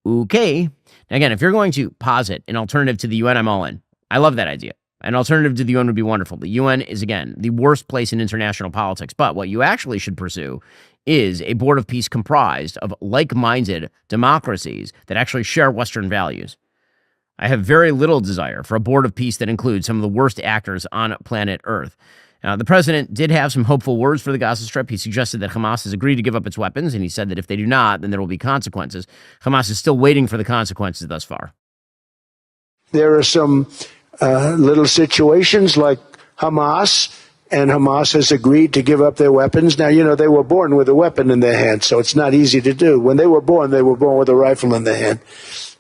Okay. Now, again, if you're going to posit an alternative to the UN, I'm all in. I love that idea. An alternative to the UN would be wonderful. The UN is, again, the worst place in international politics. But what you actually should pursue is a board of peace comprised of like-minded democracies that actually share Western values. I have very little desire for a board of peace that includes some of the worst actors on planet Earth. The president did have some hopeful words for the Gaza Strip. He suggested that Hamas has agreed to give up its weapons, and he said that if they do not, then there will be consequences. Hamas is still waiting for the consequences thus far. There are some little situations like Hamas, and Hamas has agreed to give up their weapons. Now, they were born with a weapon in their hand, so it's not easy to do. When they were born with a rifle in their hand.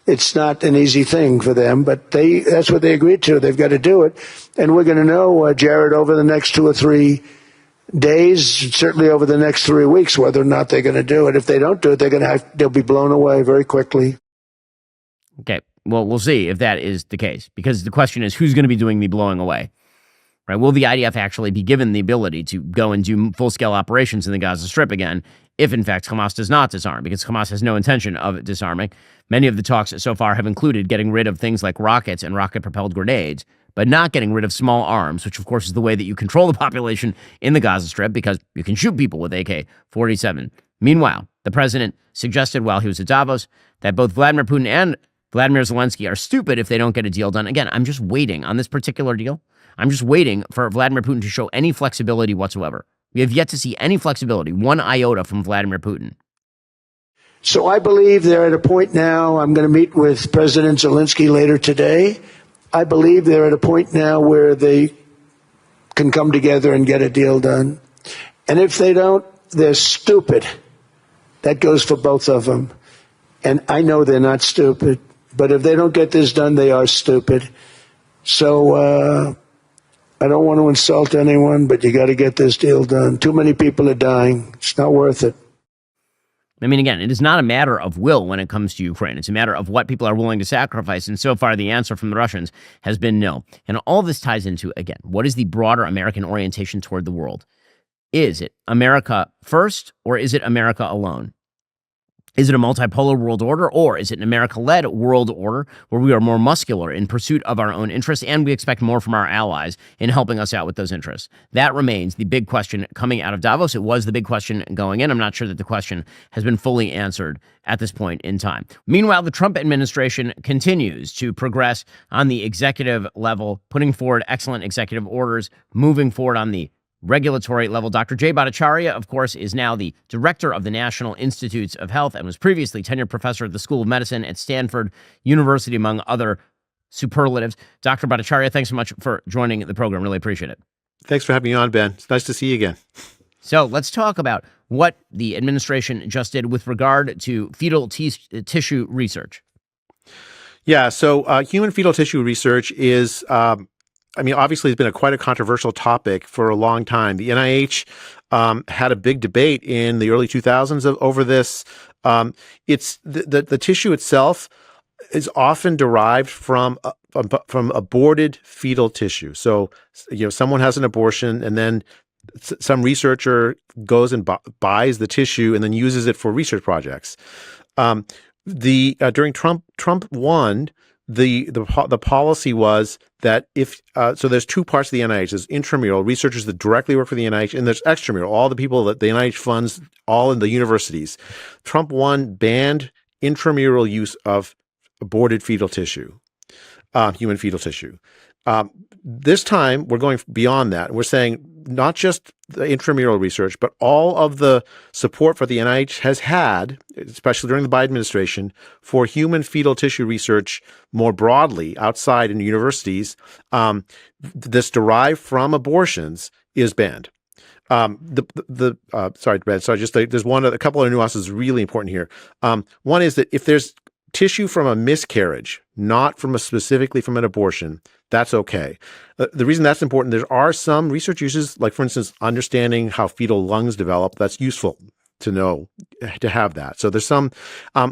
It's not an easy thing for them, but that's what they agreed to. They've got to do it. And we're going to know, Jared, over the next 2 or 3 days, certainly over the next 3 weeks, whether or not they're going to do it. If they don't do it, they'll be blown away very quickly. Okay. Well, we'll see if that is the case, because the question is, who's going to be doing the blowing away? Right? Will the IDF actually be given the ability to go and do full-scale operations in the Gaza Strip again, if in fact Hamas does not disarm? Because Hamas has no intention of disarming. Many of the talks so far have included getting rid of things like rockets and rocket-propelled grenades, but not getting rid of small arms, which of course is the way that you control the population in the Gaza Strip, because you can shoot people with AK-47. Meanwhile, the president suggested while he was at Davos that both Vladimir Putin and Vladimir Zelensky are stupid if they don't get a deal done. Again, I'm just waiting on this particular deal. I'm just waiting for Vladimir Putin to show any flexibility whatsoever. We have yet to see any flexibility, one iota from Vladimir Putin. So I believe they're at a point now. I'm going to meet with President Zelensky later today. I believe they're at a point now where they can come together and get a deal done. And if they don't, they're stupid. That goes for both of them. And I know they're not stupid. But if they don't get this done, they are stupid. So I don't want to insult anyone, but you got to get this deal done. Too many people are dying. It's not worth it. I mean, again, it is not a matter of will when it comes to Ukraine. It's a matter of what people are willing to sacrifice. And so far, the answer from the Russians has been no. And all this ties into, again, what is the broader American orientation toward the world? Is it America first, or is it America alone? Is it a multipolar world order, or is it an America-led world order where we are more muscular in pursuit of our own interests and we expect more from our allies in helping us out with those interests? That remains the big question coming out of Davos. It was the big question going in. I'm not sure that the question has been fully answered at this point in time. Meanwhile, the Trump administration continues to progress on the executive level, putting forward excellent executive orders, moving forward on the regulatory level. Dr. Jay Bhattacharya, of course, is now the director of the National Institutes of Health and was previously tenured professor at the School of Medicine at Stanford University, among other superlatives. Dr. Bhattacharya, thanks so much for joining the program. Really appreciate it. Thanks for having me on, Ben. It's nice to see you again. So let's talk about what the administration just did with regard to fetal tissue research. Yeah, so human fetal tissue research is obviously it's been quite a controversial topic for a long time. The NIH had a big debate in the early 2000s over this. It's the tissue itself is often derived from aborted fetal tissue. So, someone has an abortion and then some researcher goes and buys the tissue and then uses it for research projects. During Trump 1, the policy was that so there's two parts of the NIH. There's intramural researchers that directly work for the NIH, and there's extramural, all the people that the NIH funds, all in the universities. Trump 1 banned intramural use of aborted fetal tissue, human fetal tissue. This time, we're going beyond that. We're saying not just the intramural research, but all of the support for the NIH has had, especially during the Biden administration, for human fetal tissue research more broadly outside in universities, this derived from abortions is banned. Sorry, Ben. So there's a couple of nuances really important here. One is that if there's tissue from a miscarriage, not specifically from an abortion, that's okay. The reason that's important, there are some research uses, like for instance, understanding how fetal lungs develop. That's useful to know, to have that. So there's some,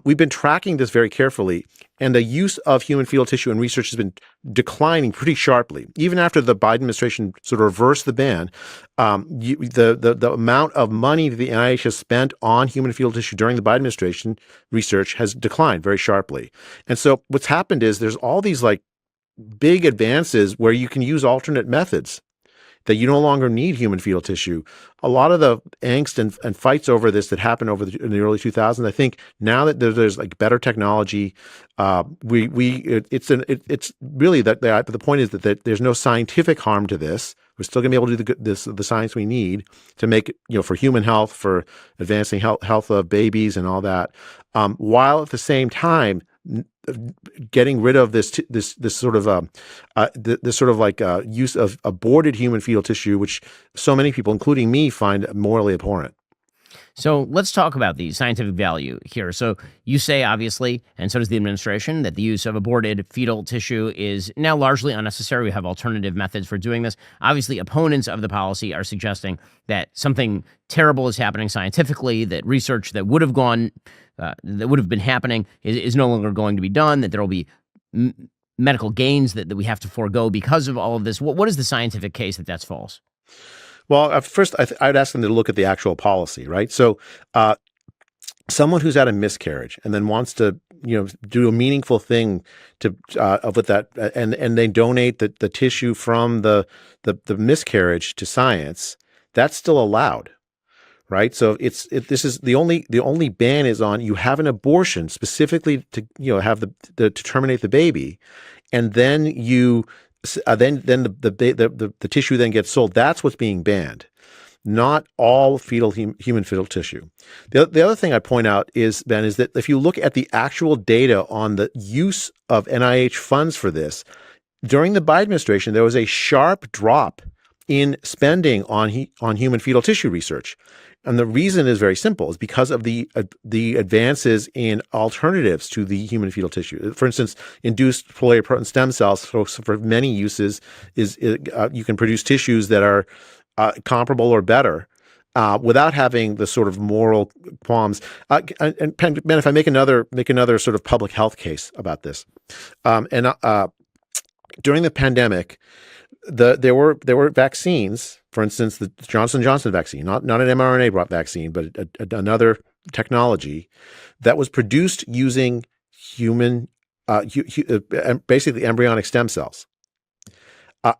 we've been tracking this very carefully, and the use of human fetal tissue in research has been declining pretty sharply. Even after the Biden administration sort of reversed the ban, the amount of money that the NIH has spent on human fetal tissue during the Biden administration research has declined very sharply. And so what's happened is there's all these like big advances where you can use alternate methods, that you no longer need human fetal tissue. A lot of the angst and fights over this that happened in the early 2000s, I think now that there's like better technology, it's really that the point is that there's no scientific harm to this. We're still going to be able to do the science we need to make it, for human health, for advancing health of babies and all that, while at the same time getting rid of this sort of use of aborted human fetal tissue, which so many people, including me, find morally abhorrent. So let's talk about the scientific value here. So you say, obviously, and so does the administration, that the use of aborted fetal tissue is now largely unnecessary. We have alternative methods for doing this. Obviously, opponents of the policy are suggesting that something terrible is happening scientifically, that research that would have been happening is no longer going to be done, that there will be medical gains that we have to forego because of all of this. What is the scientific case that that's false? Well, first, I'd ask them to look at the actual policy, right? So someone who's had a miscarriage and then wants to, do a meaningful thing with that, and they donate the tissue from the miscarriage to science, that's still allowed, right? So this is the only ban is on you have an abortion specifically to have to terminate the baby, and then the tissue then gets sold. That's what's being banned, not all human fetal tissue. The other thing I point out is, Ben, is that if you look at the actual data on the use of NIH funds for this, during the Biden administration, there was a sharp drop in spending on human fetal tissue research. And the reason is very simple. It's because of the advances in alternatives to the human fetal tissue. For instance, induced pluripotent stem cells for many uses you can produce tissues that are comparable or better without having the sort of moral qualms. And Ben, if I make another sort of public health case about this, during the pandemic, there were vaccines. For instance, the Johnson & Johnson vaccine, not an mRNA vaccine, but another technology that was produced using human, basically embryonic stem cells.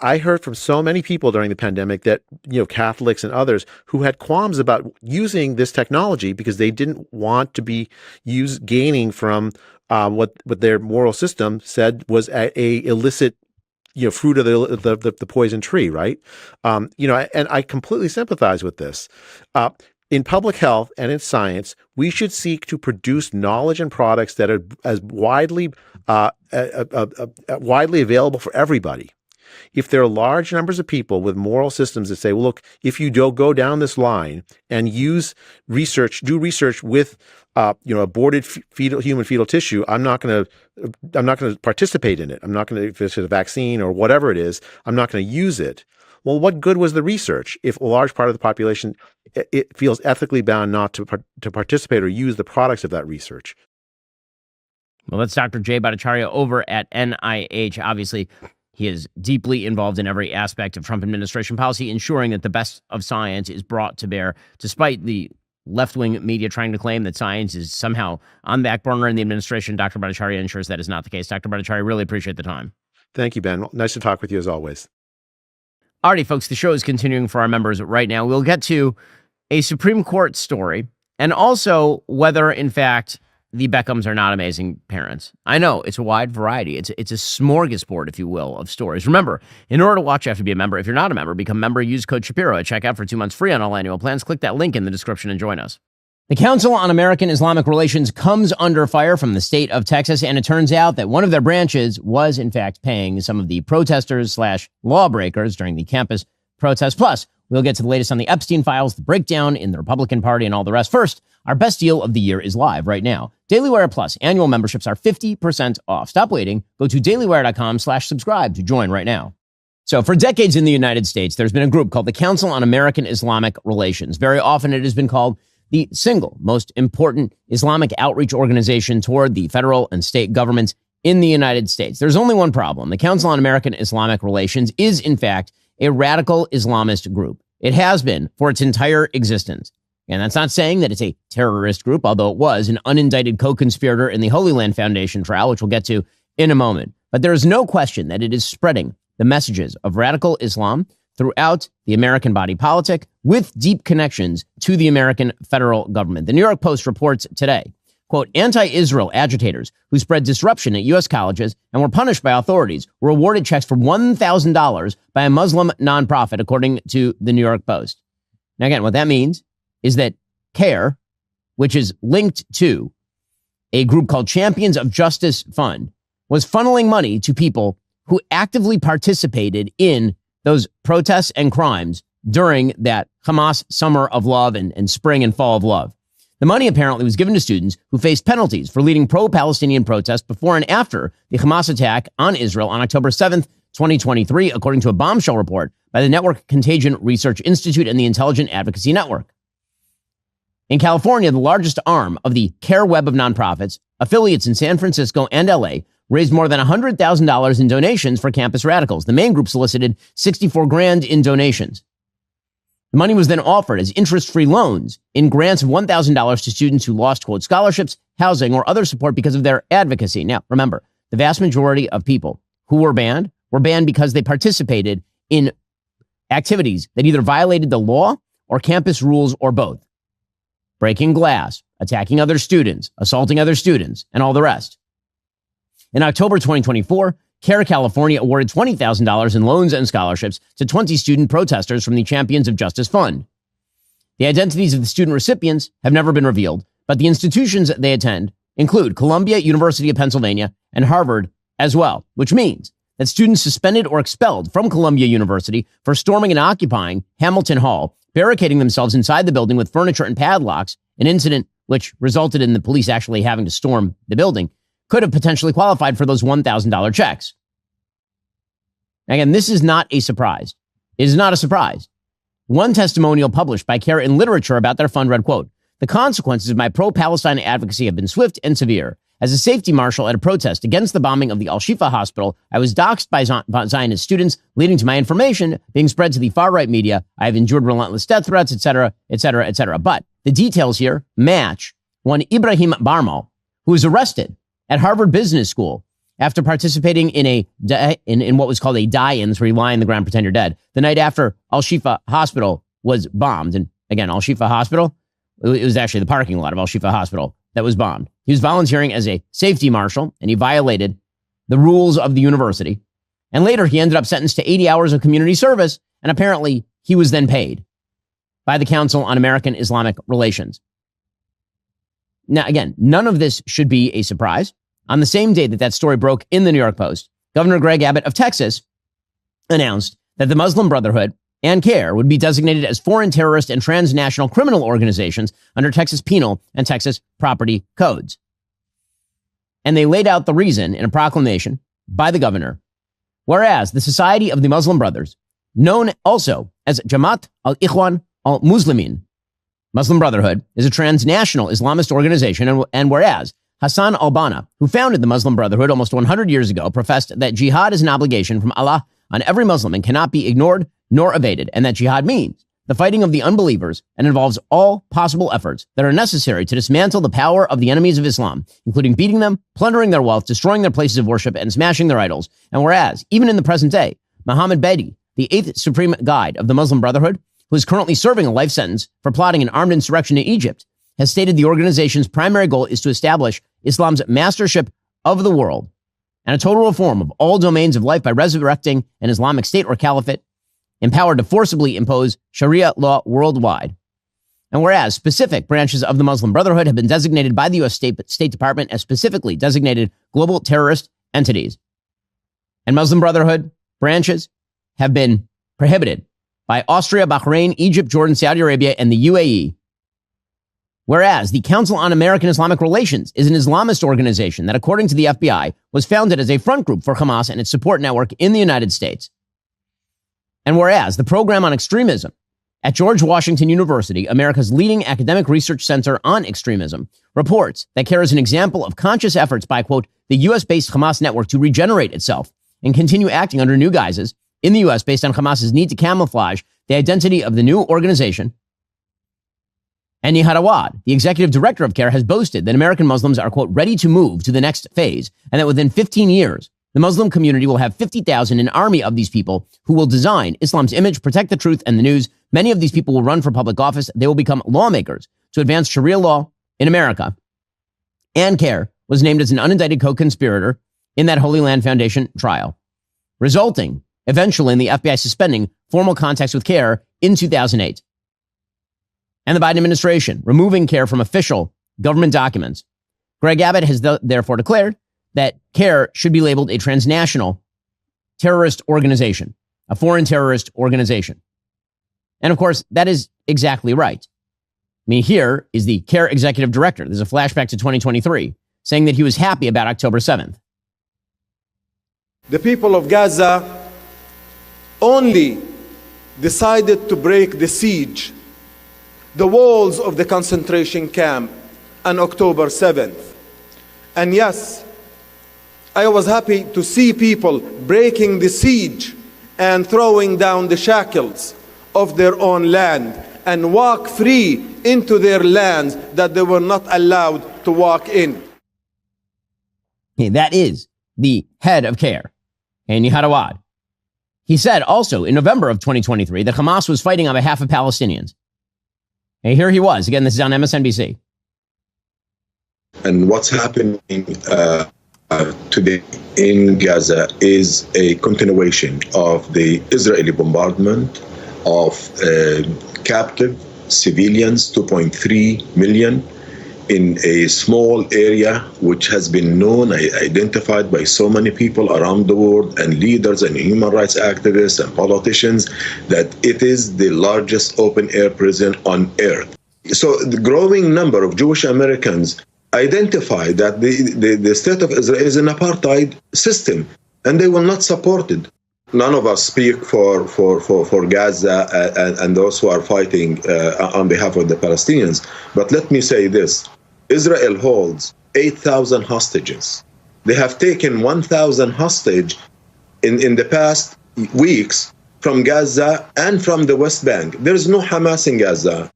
I heard from so many people during the pandemic that, Catholics and others who had qualms about using this technology because they didn't want to be gaining from what their moral system said was a illicit, fruit of the poison tree, right? And I completely sympathize with this. In public health and in science, we should seek to produce knowledge and products that are as widely available for everybody. If there are large numbers of people with moral systems that say, well, look, if you go down this line and do research with, aborted human fetal tissue, I'm not going to participate in it. I'm not going to, if it's a vaccine or whatever it is, I'm not going to use it. Well, what good was the research if a large part of the population it feels ethically bound not to participate or use the products of that research? Well, that's Dr. Jay Bhattacharya over at NIH. Obviously, he is deeply involved in every aspect of Trump administration policy, ensuring that the best of science is brought to bear, despite the left-wing media trying to claim that science is somehow on the back burner in the administration. Dr. Bhattacharya ensures that is not the case. Dr. Bhattacharya, really appreciate the time. Thank you, Ben. Nice to talk with you as always. Alrighty, folks, the show is continuing for our members right now. We'll get to a Supreme Court story and also whether, in fact, the Beckhams are not amazing parents. I know, it's a wide variety. It's a smorgasbord, if you will, of stories. Remember, in order to watch, you have to be a member. If you're not a member, become a member. Use code Shapiro at checkout for 2 months free on all annual plans. Click that link in the description and join us. The Council on American-Islamic Relations comes under fire from the state of Texas, and it turns out that one of their branches was, in fact, paying some of the protesters/lawbreakers during the campus protest. Plus, we'll get to the latest on the Epstein files, the breakdown in the Republican Party, and all the rest. First, our best deal of the year is live right now. Daily Wire Plus annual memberships are 50% off. Stop waiting. Go to dailywire.com/subscribe to join right now. So for decades in the United States, there's been a group called the Council on American-Islamic Relations. Very often it has been called the single most important Islamic outreach organization toward the federal and state governments in the United States. There's only one problem. The Council on American-Islamic Relations is, in fact, a radical Islamist group. It has been for its entire existence. And that's not saying that it's a terrorist group, although it was an unindicted co-conspirator in the Holy Land Foundation trial, which we'll get to in a moment. But there is no question that it is spreading the messages of radical Islam throughout the American body politic with deep connections to the American federal government. The New York Post reports today, quote, anti-Israel agitators who spread disruption at U.S. colleges and were punished by authorities were awarded checks for $1,000 by a Muslim nonprofit, according to the New York Post. Now, again, what that means is that CARE, which is linked to a group called Champions of Justice Fund, was funneling money to people who actively participated in those protests and crimes during that Hamas summer of love and spring and fall of love. The money apparently was given to students who faced penalties for leading pro-Palestinian protests before and after the Hamas attack on Israel on October 7th, 2023, according to a bombshell report by the Network Contagion Research Institute and the Intelligent Advocacy Network. In California, the largest arm of the CARE web of nonprofits, affiliates in San Francisco and LA, raised more than $100,000 in donations for campus radicals. The main group solicited $64,000 in donations. The money was then offered as interest-free loans in grants of $1,000 to students who lost, quote, scholarships, housing, or other support because of their advocacy. Now, remember, the vast majority of people who were banned because they participated in activities that either violated the law or campus rules or both. Breaking glass, attacking other students, assaulting other students, and all the rest. In October 2024, CARE California awarded $20,000 in loans and scholarships to 20 student protesters from the Champions of Justice Fund. The identities of the student recipients have never been revealed, but the institutions they attend include Columbia, University of Pennsylvania, and Harvard as well, which means that students suspended or expelled from Columbia University for storming and occupying Hamilton Hall, barricading themselves inside the building with furniture and padlocks, an incident which resulted in the police actually having to storm the building, could have potentially qualified for those $1,000 checks. Again, this is not a surprise. It is not a surprise. One testimonial published by CARE in Literature about their fund read, quote, the consequences of my pro-Palestine advocacy have been swift and severe. As a safety marshal at a protest against the bombing of the Al-Shifa hospital, I was doxxed by Zionist students, leading to my information being spread to the far-right media. I have endured relentless death threats, etc., etc., etc. But the details here match one Ibrahim Barmal, who was arrested at Harvard Business School after participating in what was called a die-in, where you lie on the ground, pretend you're dead, the night after Al-Shifa Hospital was bombed. And again, Al-Shifa Hospital, it was actually the parking lot of Al-Shifa Hospital that was bombed. He was volunteering as a safety marshal, and he violated the rules of the university. And later, he ended up sentenced to 80 hours of community service, and apparently he was then paid by the Council on American Islamic Relations. Now, again, none of this should be a surprise. On the same day that that story broke in the New York Post, Governor Greg Abbott of Texas announced that the Muslim Brotherhood and CARE would be designated as foreign terrorist and transnational criminal organizations under Texas penal and Texas property codes. And they laid out the reason in a proclamation by the governor. Whereas the Society of the Muslim Brothers, known also as Jamaat al-Ikhwan al-Muslimin, Muslim Brotherhood, is a transnational Islamist organization, and whereas Hassan al-Banna, who founded the Muslim Brotherhood almost 100 years ago, professed that jihad is an obligation from Allah on every Muslim and cannot be ignored nor evaded, and that jihad means the fighting of the unbelievers and involves all possible efforts that are necessary to dismantle the power of the enemies of Islam, including beating them, plundering their wealth, destroying their places of worship, and smashing their idols. And whereas, even in the present day, Muhammad Bedi, the 8th Supreme Guide of the Muslim Brotherhood, who is currently serving a life sentence for plotting an armed insurrection in Egypt, has stated the organization's primary goal is to establish Islam's mastership of the world and a total reform of all domains of life by resurrecting an Islamic state or caliphate empowered to forcibly impose Sharia law worldwide. And whereas specific branches of the Muslim Brotherhood have been designated by the U.S. State Department as specifically designated global terrorist entities, and Muslim Brotherhood branches have been prohibited by Austria, Bahrain, Egypt, Jordan, Saudi Arabia, and the UAE. Whereas the Council on American Islamic Relations is an Islamist organization that, according to the FBI, was founded as a front group for Hamas and its support network in the United States. And whereas the Program on Extremism at George Washington University, America's leading academic research center on extremism, reports that CARE is an example of conscious efforts by, quote, the U.S.-based Hamas network to regenerate itself and continue acting under new guises in the U.S. based on Hamas's need to camouflage the identity of the new organization. And Nihad Awad, the executive director of CARE, has boasted that American Muslims are, quote, ready to move to the next phase, and that within 15 years, the Muslim community will have 50,000, an army of these people who will design Islam's image, protect the truth and the news. Many of these people will run for public office. They will become lawmakers to advance Sharia law in America. And CARE was named as an unindicted co-conspirator in that Holy Land Foundation trial, resulting eventually in the FBI suspending formal contacts with CARE in 2008. And the Biden administration removing CARE from official government documents. Greg Abbott has therefore declared that CARE should be labeled a transnational terrorist organization, a foreign terrorist organization. And of course, that is exactly right. I mean, here is the CARE executive director. There's a flashback to 2023 saying that he was happy about October 7th. The people of Gaza only decided to break the siege, the walls of the concentration camp, on October 7th. And yes, I was happy to see people breaking the siege and throwing down the shackles of their own land and walk free into their lands that they were not allowed to walk in. Okay, that is the head of CARE, Nihad Awad. He said also in November of 2023 that Hamas was fighting on behalf of Palestinians. And here he was. Again, this is on MSNBC. And what's happening today in Gaza is a continuation of the Israeli bombardment of captive civilians, 2.3 million, in a small area which has been known, identified by so many people around the world and leaders and human rights activists and politicians, that it is the largest open-air prison on earth. So the growing number of Jewish Americans identify that the state of Israel is an apartheid system, and they will not support it. None of us speak for Gaza and those who are fighting on behalf of the Palestinians. But let me say this. Israel holds 8,000 hostages. They have taken 1,000 hostage in the past weeks from Gaza and from the West Bank. There is no Hamas in Gaza.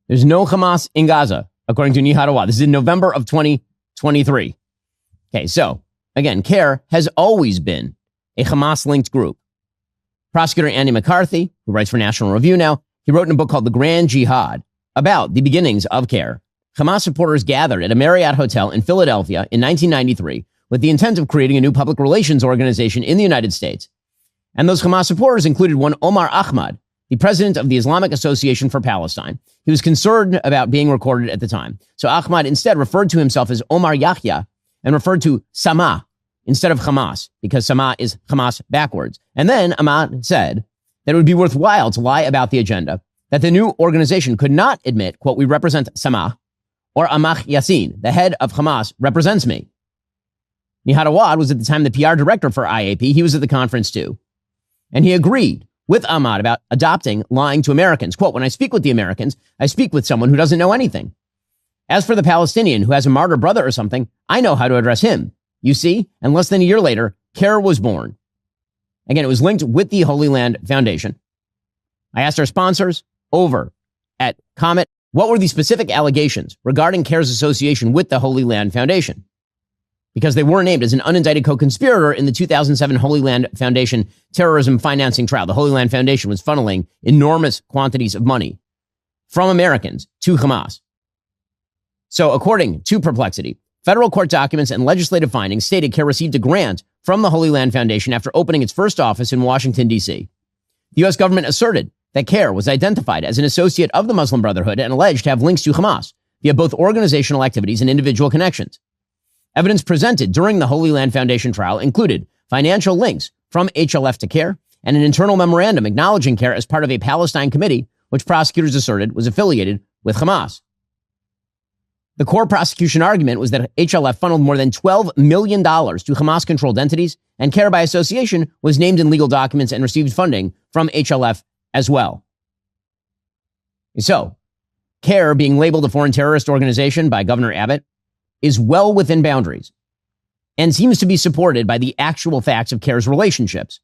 There's no Hamas in Gaza, according to Nihad Awad. This is in November of 2023. Okay, so again, CARE has always been a Hamas-linked group. Prosecutor Andy McCarthy, who writes for National Review now, he wrote in a book called The Grand Jihad about the beginnings of CARE. Hamas supporters gathered at a Marriott hotel in Philadelphia in 1993 with the intent of creating a new public relations organization in the United States. And those Hamas supporters included one Omar Ahmad, the president of the Islamic Association for Palestine. He was concerned about being recorded at the time. So Ahmad instead referred to himself as Omar Yahya and referred to Sama instead of Hamas, because Sama is Hamas backwards. And then Ahmad said that it would be worthwhile to lie about the agenda, that the new organization could not admit, quote, we represent Sama, or Ahmad Yassin, the head of Hamas, represents me. Nihad Awad was at the time the PR director for IAP. He was at the conference too. And he agreed with Ahmad about adopting lying to Americans. Quote, when I speak with the Americans, I speak with someone who doesn't know anything. As for the Palestinian who has a martyr brother or something, I know how to address him. You see, and less than a year later, CARE was born. Again, it was linked with the Holy Land Foundation. I asked our sponsors over at Comet, what were the specific allegations regarding CARE's association with the Holy Land Foundation? Because they were named as an unindicted co-conspirator in the 2007 Holy Land Foundation terrorism financing trial. The Holy Land Foundation was funneling enormous quantities of money from Americans to Hamas. So according to Perplexity, federal court documents and legislative findings stated CARE received a grant from the Holy Land Foundation after opening its first office in Washington, D.C. The U.S. government asserted that CARE was identified as an associate of the Muslim Brotherhood and alleged to have links to Hamas via both organizational activities and individual connections. Evidence presented during the Holy Land Foundation trial included financial links from HLF to CARE and an internal memorandum acknowledging CARE as part of a Palestine committee, which prosecutors asserted was affiliated with Hamas. The core prosecution argument was that HLF funneled more than $12 million to Hamas-controlled entities, and CARE by association was named in legal documents and received funding from HLF as well. So, CARE being labeled a foreign terrorist organization by Governor Abbott is well within boundaries and seems to be supported by the actual facts of CARE's relationships.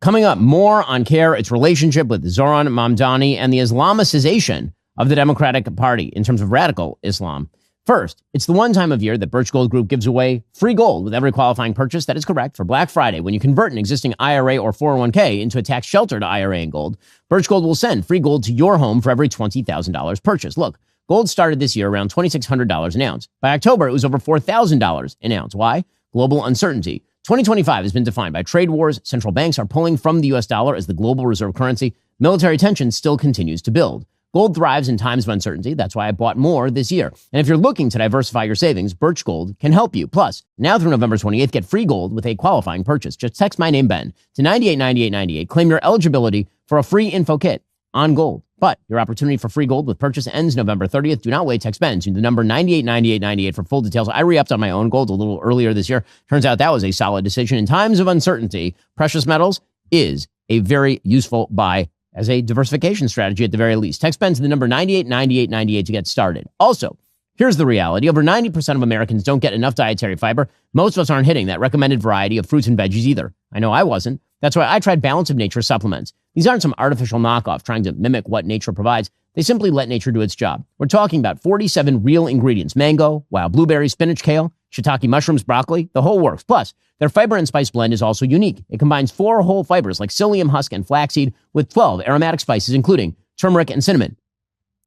Coming up, more on CARE, its relationship with Zoran Mamdani, and the Islamicization of the Democratic Party in terms of radical Islam. First, it's the one time of year that Birch Gold Group gives away free gold with every qualifying purchase. That is correct. For Black Friday, when you convert an existing IRA or 401k into a tax-sheltered IRA in gold, Birch Gold will send free gold to your home for every $20,000 purchase. Look, gold started this year around $2,600 an ounce. By October, it was over $4,000 an ounce. Why? Global uncertainty. 2025 has been defined by trade wars. Central banks are pulling from the U.S. dollar as the global reserve currency. Military tension still continues to build. Gold thrives in times of uncertainty. That's why I bought more this year. And if you're looking to diversify your savings, Birch Gold can help you. Plus, now through November 28th, get free gold with a qualifying purchase. Just text my name, Ben, to 989898. Claim your eligibility for a free info kit on gold. But your opportunity for free gold with purchase ends November 30th. Do not wait. Text Ben to the number 989898 for full details. I re-upped on my own gold a little earlier this year. Turns out that was a solid decision. In times of uncertainty, precious metals is a very useful buy as a diversification strategy at the very least. Text Ben to the number 989898 to get started. Also, here's the reality. Over 90% of Americans don't get enough dietary fiber. Most of us aren't hitting that recommended variety of fruits and veggies either. I know I wasn't. That's why I tried Balance of Nature supplements. These aren't some artificial knockoff trying to mimic what nature provides. They simply let nature do its job. We're talking about 47 real ingredients: mango, wild blueberries, spinach, kale, shiitake mushrooms, broccoli, the whole works. Plus, their fiber and spice blend is also unique. It combines 4 whole fibers like psyllium husk and flaxseed with 12 aromatic spices, including turmeric and cinnamon.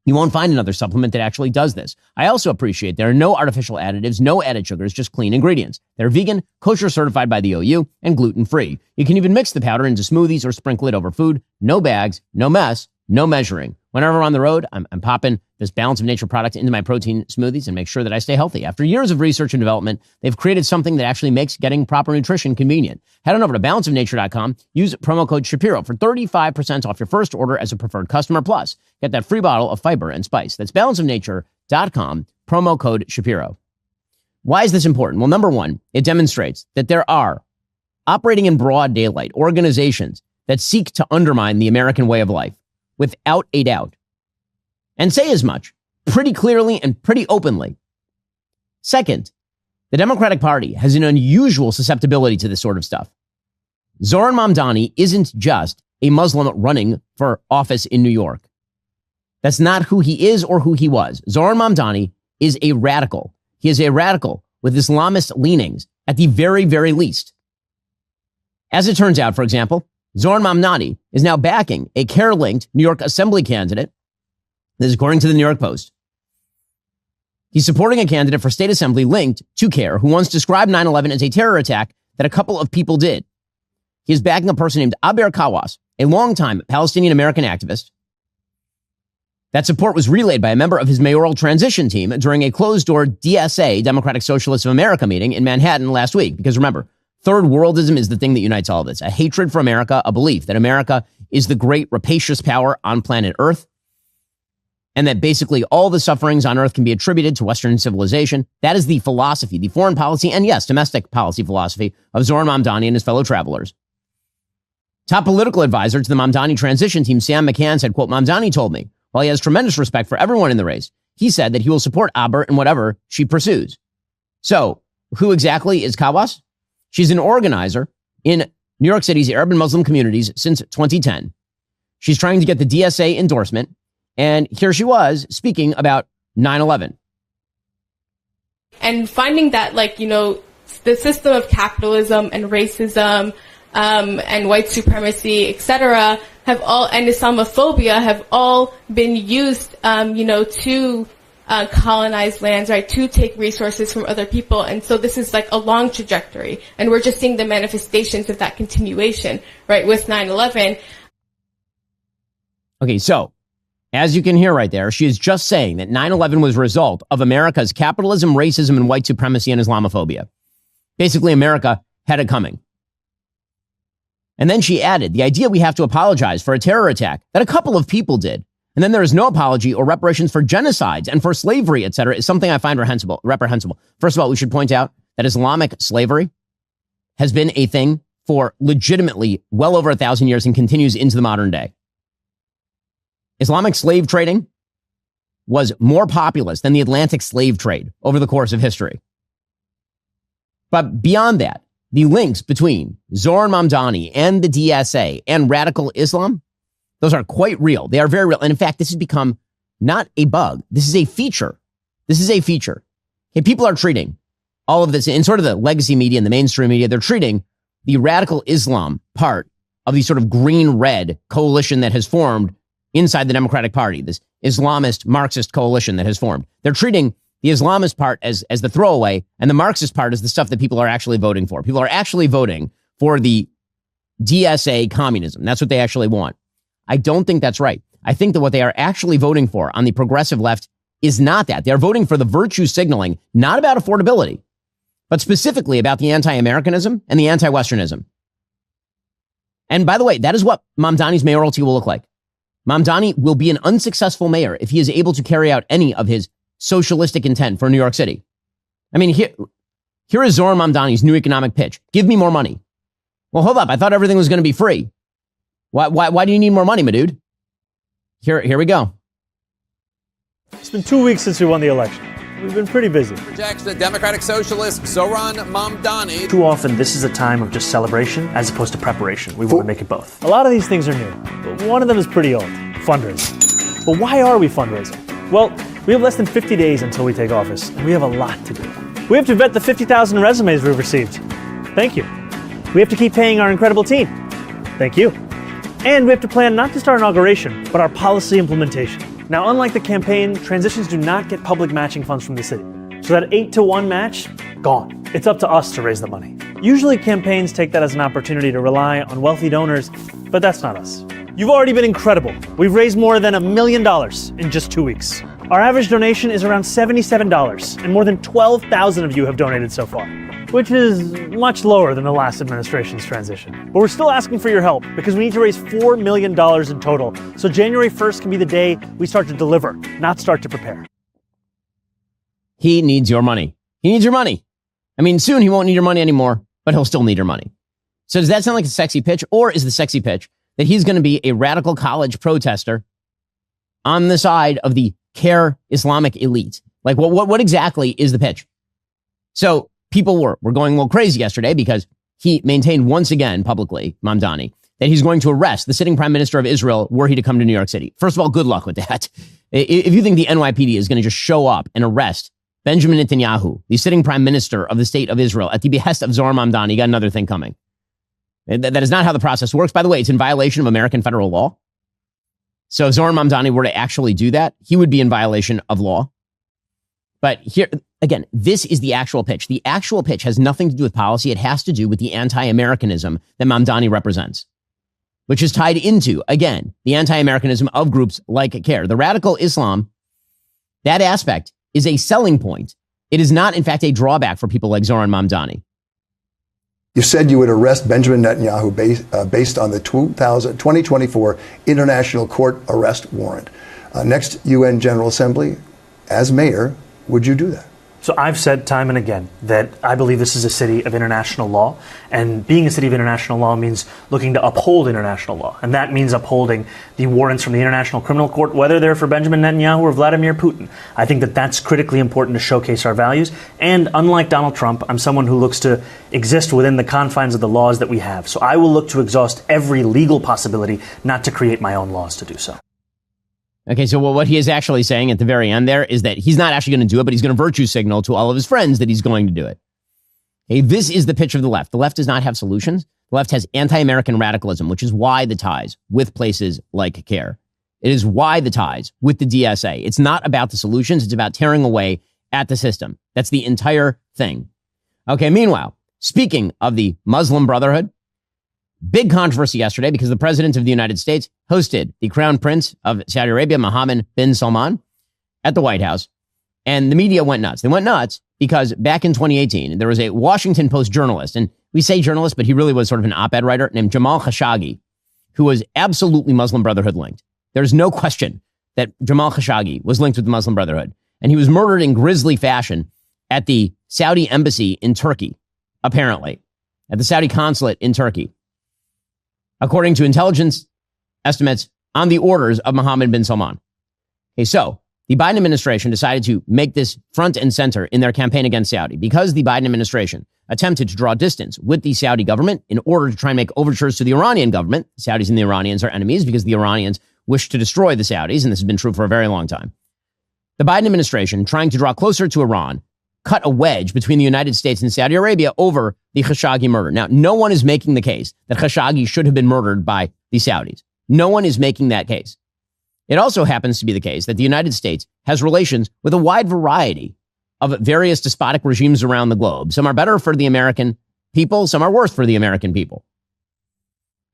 You won't find another supplement that actually does this. I also appreciate there are no artificial additives, no added sugars, just clean ingredients. They're vegan, kosher certified by the OU, and gluten-free. You can even mix the powder into smoothies or sprinkle it over food. No bags, no mess, no measuring. Whenever I'm on the road, I'm popping this Balance of Nature product into my protein smoothies and make sure that I stay healthy. After years of research and development, they've created something that actually makes getting proper nutrition convenient. Head on over to balanceofnature.com. Use promo code Shapiro for 35% off your first order as a preferred customer. Plus, get that free bottle of fiber and spice. That's balanceofnature.com, promo code Shapiro. Why is this important? Well, number one, it demonstrates that there are, operating in broad daylight, organizations that seek to undermine the American way of life without a doubt, and say as much pretty clearly and pretty openly. Second, the Democratic Party has an unusual susceptibility to this sort of stuff. Zoran Mamdani isn't just a Muslim running for office in New York. That's not who he is or who he was. Zoran Mamdani is a radical. He is a radical with Islamist leanings at the very, very least. As it turns out, for example, Zoran Mamdani is now backing a CARE-linked New York Assembly candidate. This is according to the New York Post. He's supporting a candidate for state assembly linked to CARE who once described 9/11 as a terror attack that a couple of people did. He is backing a person named Aber Kawas, a longtime Palestinian-American activist. That support was relayed by a member of his mayoral transition team during a closed-door DSA, Democratic Socialists of America meeting in Manhattan last week. Because remember, third worldism is the thing that unites all of this. A hatred for America, a belief that America is the great rapacious power on planet Earth, and that basically all the sufferings on Earth can be attributed to Western civilization. That is the philosophy, the foreign policy, and yes, domestic policy philosophy of Zoran Mamdani and his fellow travelers. Top political advisor to the Mamdani transition team, Sam McCann, said, quote, Mamdani told me, while he has tremendous respect for everyone in the race, he said that he will support Aber in whatever she pursues. So, who exactly is Kawas? She's an organizer in New York City's Arab and Muslim communities since 2010. She's trying to get the DSA endorsement, and here she was speaking about 9/11. And finding that, the system of capitalism and racism and white supremacy, etc., have all, and Islamophobia have all been used, to colonize lands, right, to take resources from other people. And so this is like a long trajectory. And we're just seeing the manifestations of that continuation, right, with 9/11. Okay, so as you can hear right there, she is just saying that 9/11 was a result of America's capitalism, racism, and white supremacy and Islamophobia. Basically, America had it coming. And then she added, the idea we have to apologize for a terror attack that a couple of people did, and then there is no apology or reparations for genocides and for slavery, etc., is something I find reprehensible. First of all, we should point out that Islamic slavery has been a thing for legitimately well over 1,000 years and continues into the modern day. Islamic slave trading was more populous than the Atlantic slave trade over the course of history. But beyond that, the links between Zoran Mamdani and the DSA and radical Islam, those are quite real. They are very real. And in fact, this has become not a bug. This is a feature. This is a feature. Okay, people are treating all of this in sort of the legacy media and the mainstream media. They're treating the radical Islam part of the sort of green-red coalition that has formed inside the Democratic Party, this Islamist Marxist coalition that has formed. They're treating the Islamist part as the throwaway and the Marxist part as the stuff that people are actually voting for. People are actually voting for the DSA communism. That's what they actually want. I don't think that's right. I think that what they are actually voting for on the progressive left is not that. They're voting for the virtue signaling, not about affordability, but specifically about the anti-Americanism and the anti-Westernism. And by the way, that is what Mamdani's mayoralty will look like. Mamdani will be an unsuccessful mayor if he is able to carry out any of his socialistic intent for New York City. I mean, here is Zoran Mamdani's new economic pitch. Give me more money. Well, hold up. I thought everything was going to be free. Why do you need more money, my dude? Here we go. It's been 2 weeks since we won the election. We've been pretty busy. Projects the Democratic Socialist Zoran Mamdani. Too often, this is a time of just celebration as opposed to preparation. We want to make it both. A lot of these things are new, but one of them is pretty old. Fundraising. But why are we fundraising? Well, we have less than 50 days until we take office, and we have a lot to do. We have to vet the 50,000 resumes we've received. Thank you. We have to keep paying our incredible team. Thank you. And we have to plan not just our inauguration, but our policy implementation. Now, unlike the campaign, transitions do not get public matching funds from the city. So that 8-to-1 match, gone. It's up to us to raise the money. Usually campaigns take that as an opportunity to rely on wealthy donors, but that's not us. You've already been incredible. We've raised more than $1 million in just 2 weeks. Our average donation is around $77, and more than 12,000 of you have donated so far, which is much lower than the last administration's transition. But we're still asking for your help because we need to raise $4 million in total, so January 1st can be the day we start to deliver, not start to prepare. He needs your money. He needs your money. I mean, soon he won't need your money anymore, but he'll still need your money. So does that sound like a sexy pitch, or is the sexy pitch that he's going to be a radical college protester on the side of the CARE Islamic elite? Like, what exactly is the pitch? So people were going a little crazy yesterday because he maintained once again publicly, Mamdani, that he's going to arrest the sitting prime minister of Israel were he to come to New York City. First of all, good luck with that. If you think the NYPD is going to just show up and arrest Benjamin Netanyahu, the sitting prime minister of the state of Israel, at the behest of Zohar Mamdani, you got another thing coming. That is not how the process works. By the way, it's in violation of American federal law. So if Zohar Mamdani were to actually do that, he would be in violation of law. But here, again, this is the actual pitch. The actual pitch has nothing to do with policy. It has to do with the anti-Americanism that Mamdani represents, which is tied into, again, the anti-Americanism of groups like CARE. The radical Islam, that aspect is a selling point. It is not, in fact, a drawback for people like Zohar Mamdani. You said you would arrest Benjamin Netanyahu based on the 2024 International Court arrest warrant. Next UN General Assembly, as mayor, would you do that? So I've said time and again that I believe this is a city of international law, and being a city of international law means looking to uphold international law, and that means upholding the warrants from the International Criminal Court, whether they're for Benjamin Netanyahu or Vladimir Putin. I think that that's critically important to showcase our values, and unlike Donald Trump, I'm someone who looks to exist within the confines of the laws that we have. So I will look to exhaust every legal possibility, not to create my own laws to do so. Okay, so what he is actually saying at the very end there is that he's not actually going to do it, but he's going to virtue signal to all of his friends that he's going to do it. Okay, this is the pitch of the left. The left does not have solutions. The left has anti-American radicalism, which is why the ties with places like CARE. It is why the ties with the DSA. It's not about the solutions. It's about tearing away at the system. That's the entire thing. Okay, meanwhile, speaking of the Muslim Brotherhood, big controversy yesterday because the president of the United States hosted the crown prince of Saudi Arabia, Mohammed bin Salman, at the White House. And the media went nuts. They went nuts because back in 2018, there was a Washington Post journalist, and we say journalist, but he really was sort of an op-ed writer named Jamal Khashoggi, who was absolutely Muslim Brotherhood linked. There's no question that Jamal Khashoggi was linked with the Muslim Brotherhood. And he was murdered in grisly fashion at the Saudi embassy in Turkey, apparently, at the Saudi consulate in Turkey, according to intelligence estimates on the orders of Mohammed bin Salman. Okay, so the Biden administration decided to make this front and center in their campaign against Saudi because the Biden administration attempted to draw distance with the Saudi government in order to try and make overtures to the Iranian government. The Saudis and the Iranians are enemies because the Iranians wish to destroy the Saudis, and this has been true for a very long time. The Biden administration, trying to draw closer to Iran, cut a wedge between the United States and Saudi Arabia over the Khashoggi murder. Now, no one is making the case that Khashoggi should have been murdered by the Saudis. No one is making that case. It also happens to be the case that the United States has relations with a wide variety of various despotic regimes around the globe. Some are better for the American people. Some are worse for the American people.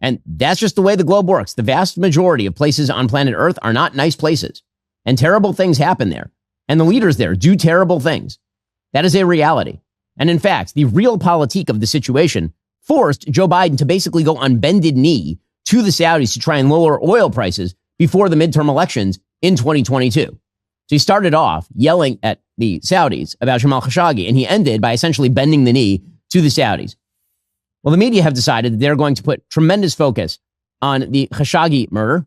And that's just the way the globe works. The vast majority of places on planet Earth are not nice places. And terrible things happen there. And the leaders there do terrible things. That is a reality. And in fact, the realpolitik of the situation forced Joe Biden to basically go on bended knee to the Saudis to try and lower oil prices before the midterm elections in 2022. So he started off yelling at the Saudis about Jamal Khashoggi, and he ended by essentially bending the knee to the Saudis. Well, the media have decided that they're going to put tremendous focus on the Khashoggi murder.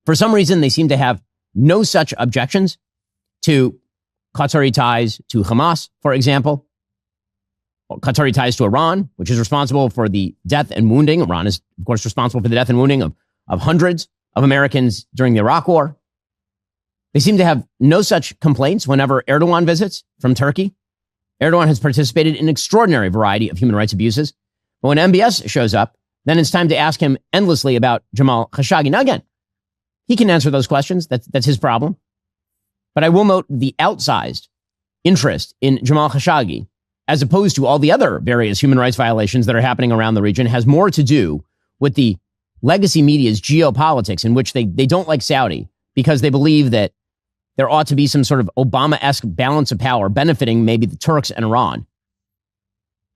For some reason, they seem to have no such objections to Qatari ties to Hamas, for example, or Qatari ties to Iran, which is responsible for the death and wounding. Iran is, of course, responsible for the death and wounding of hundreds of Americans during the Iraq War. They seem to have no such complaints whenever Erdogan visits from Turkey. Erdogan has participated in an extraordinary variety of human rights abuses. But when MBS shows up, then it's time to ask him endlessly about Jamal Khashoggi. Now, again, he can answer those questions. That's his problem. But I will note the outsized interest in Jamal Khashoggi, as opposed to all the other various human rights violations that are happening around the region, has more to do with the legacy media's geopolitics, in which they don't like Saudi because they believe that there ought to be some sort of Obama-esque balance of power benefiting maybe the Turks and Iran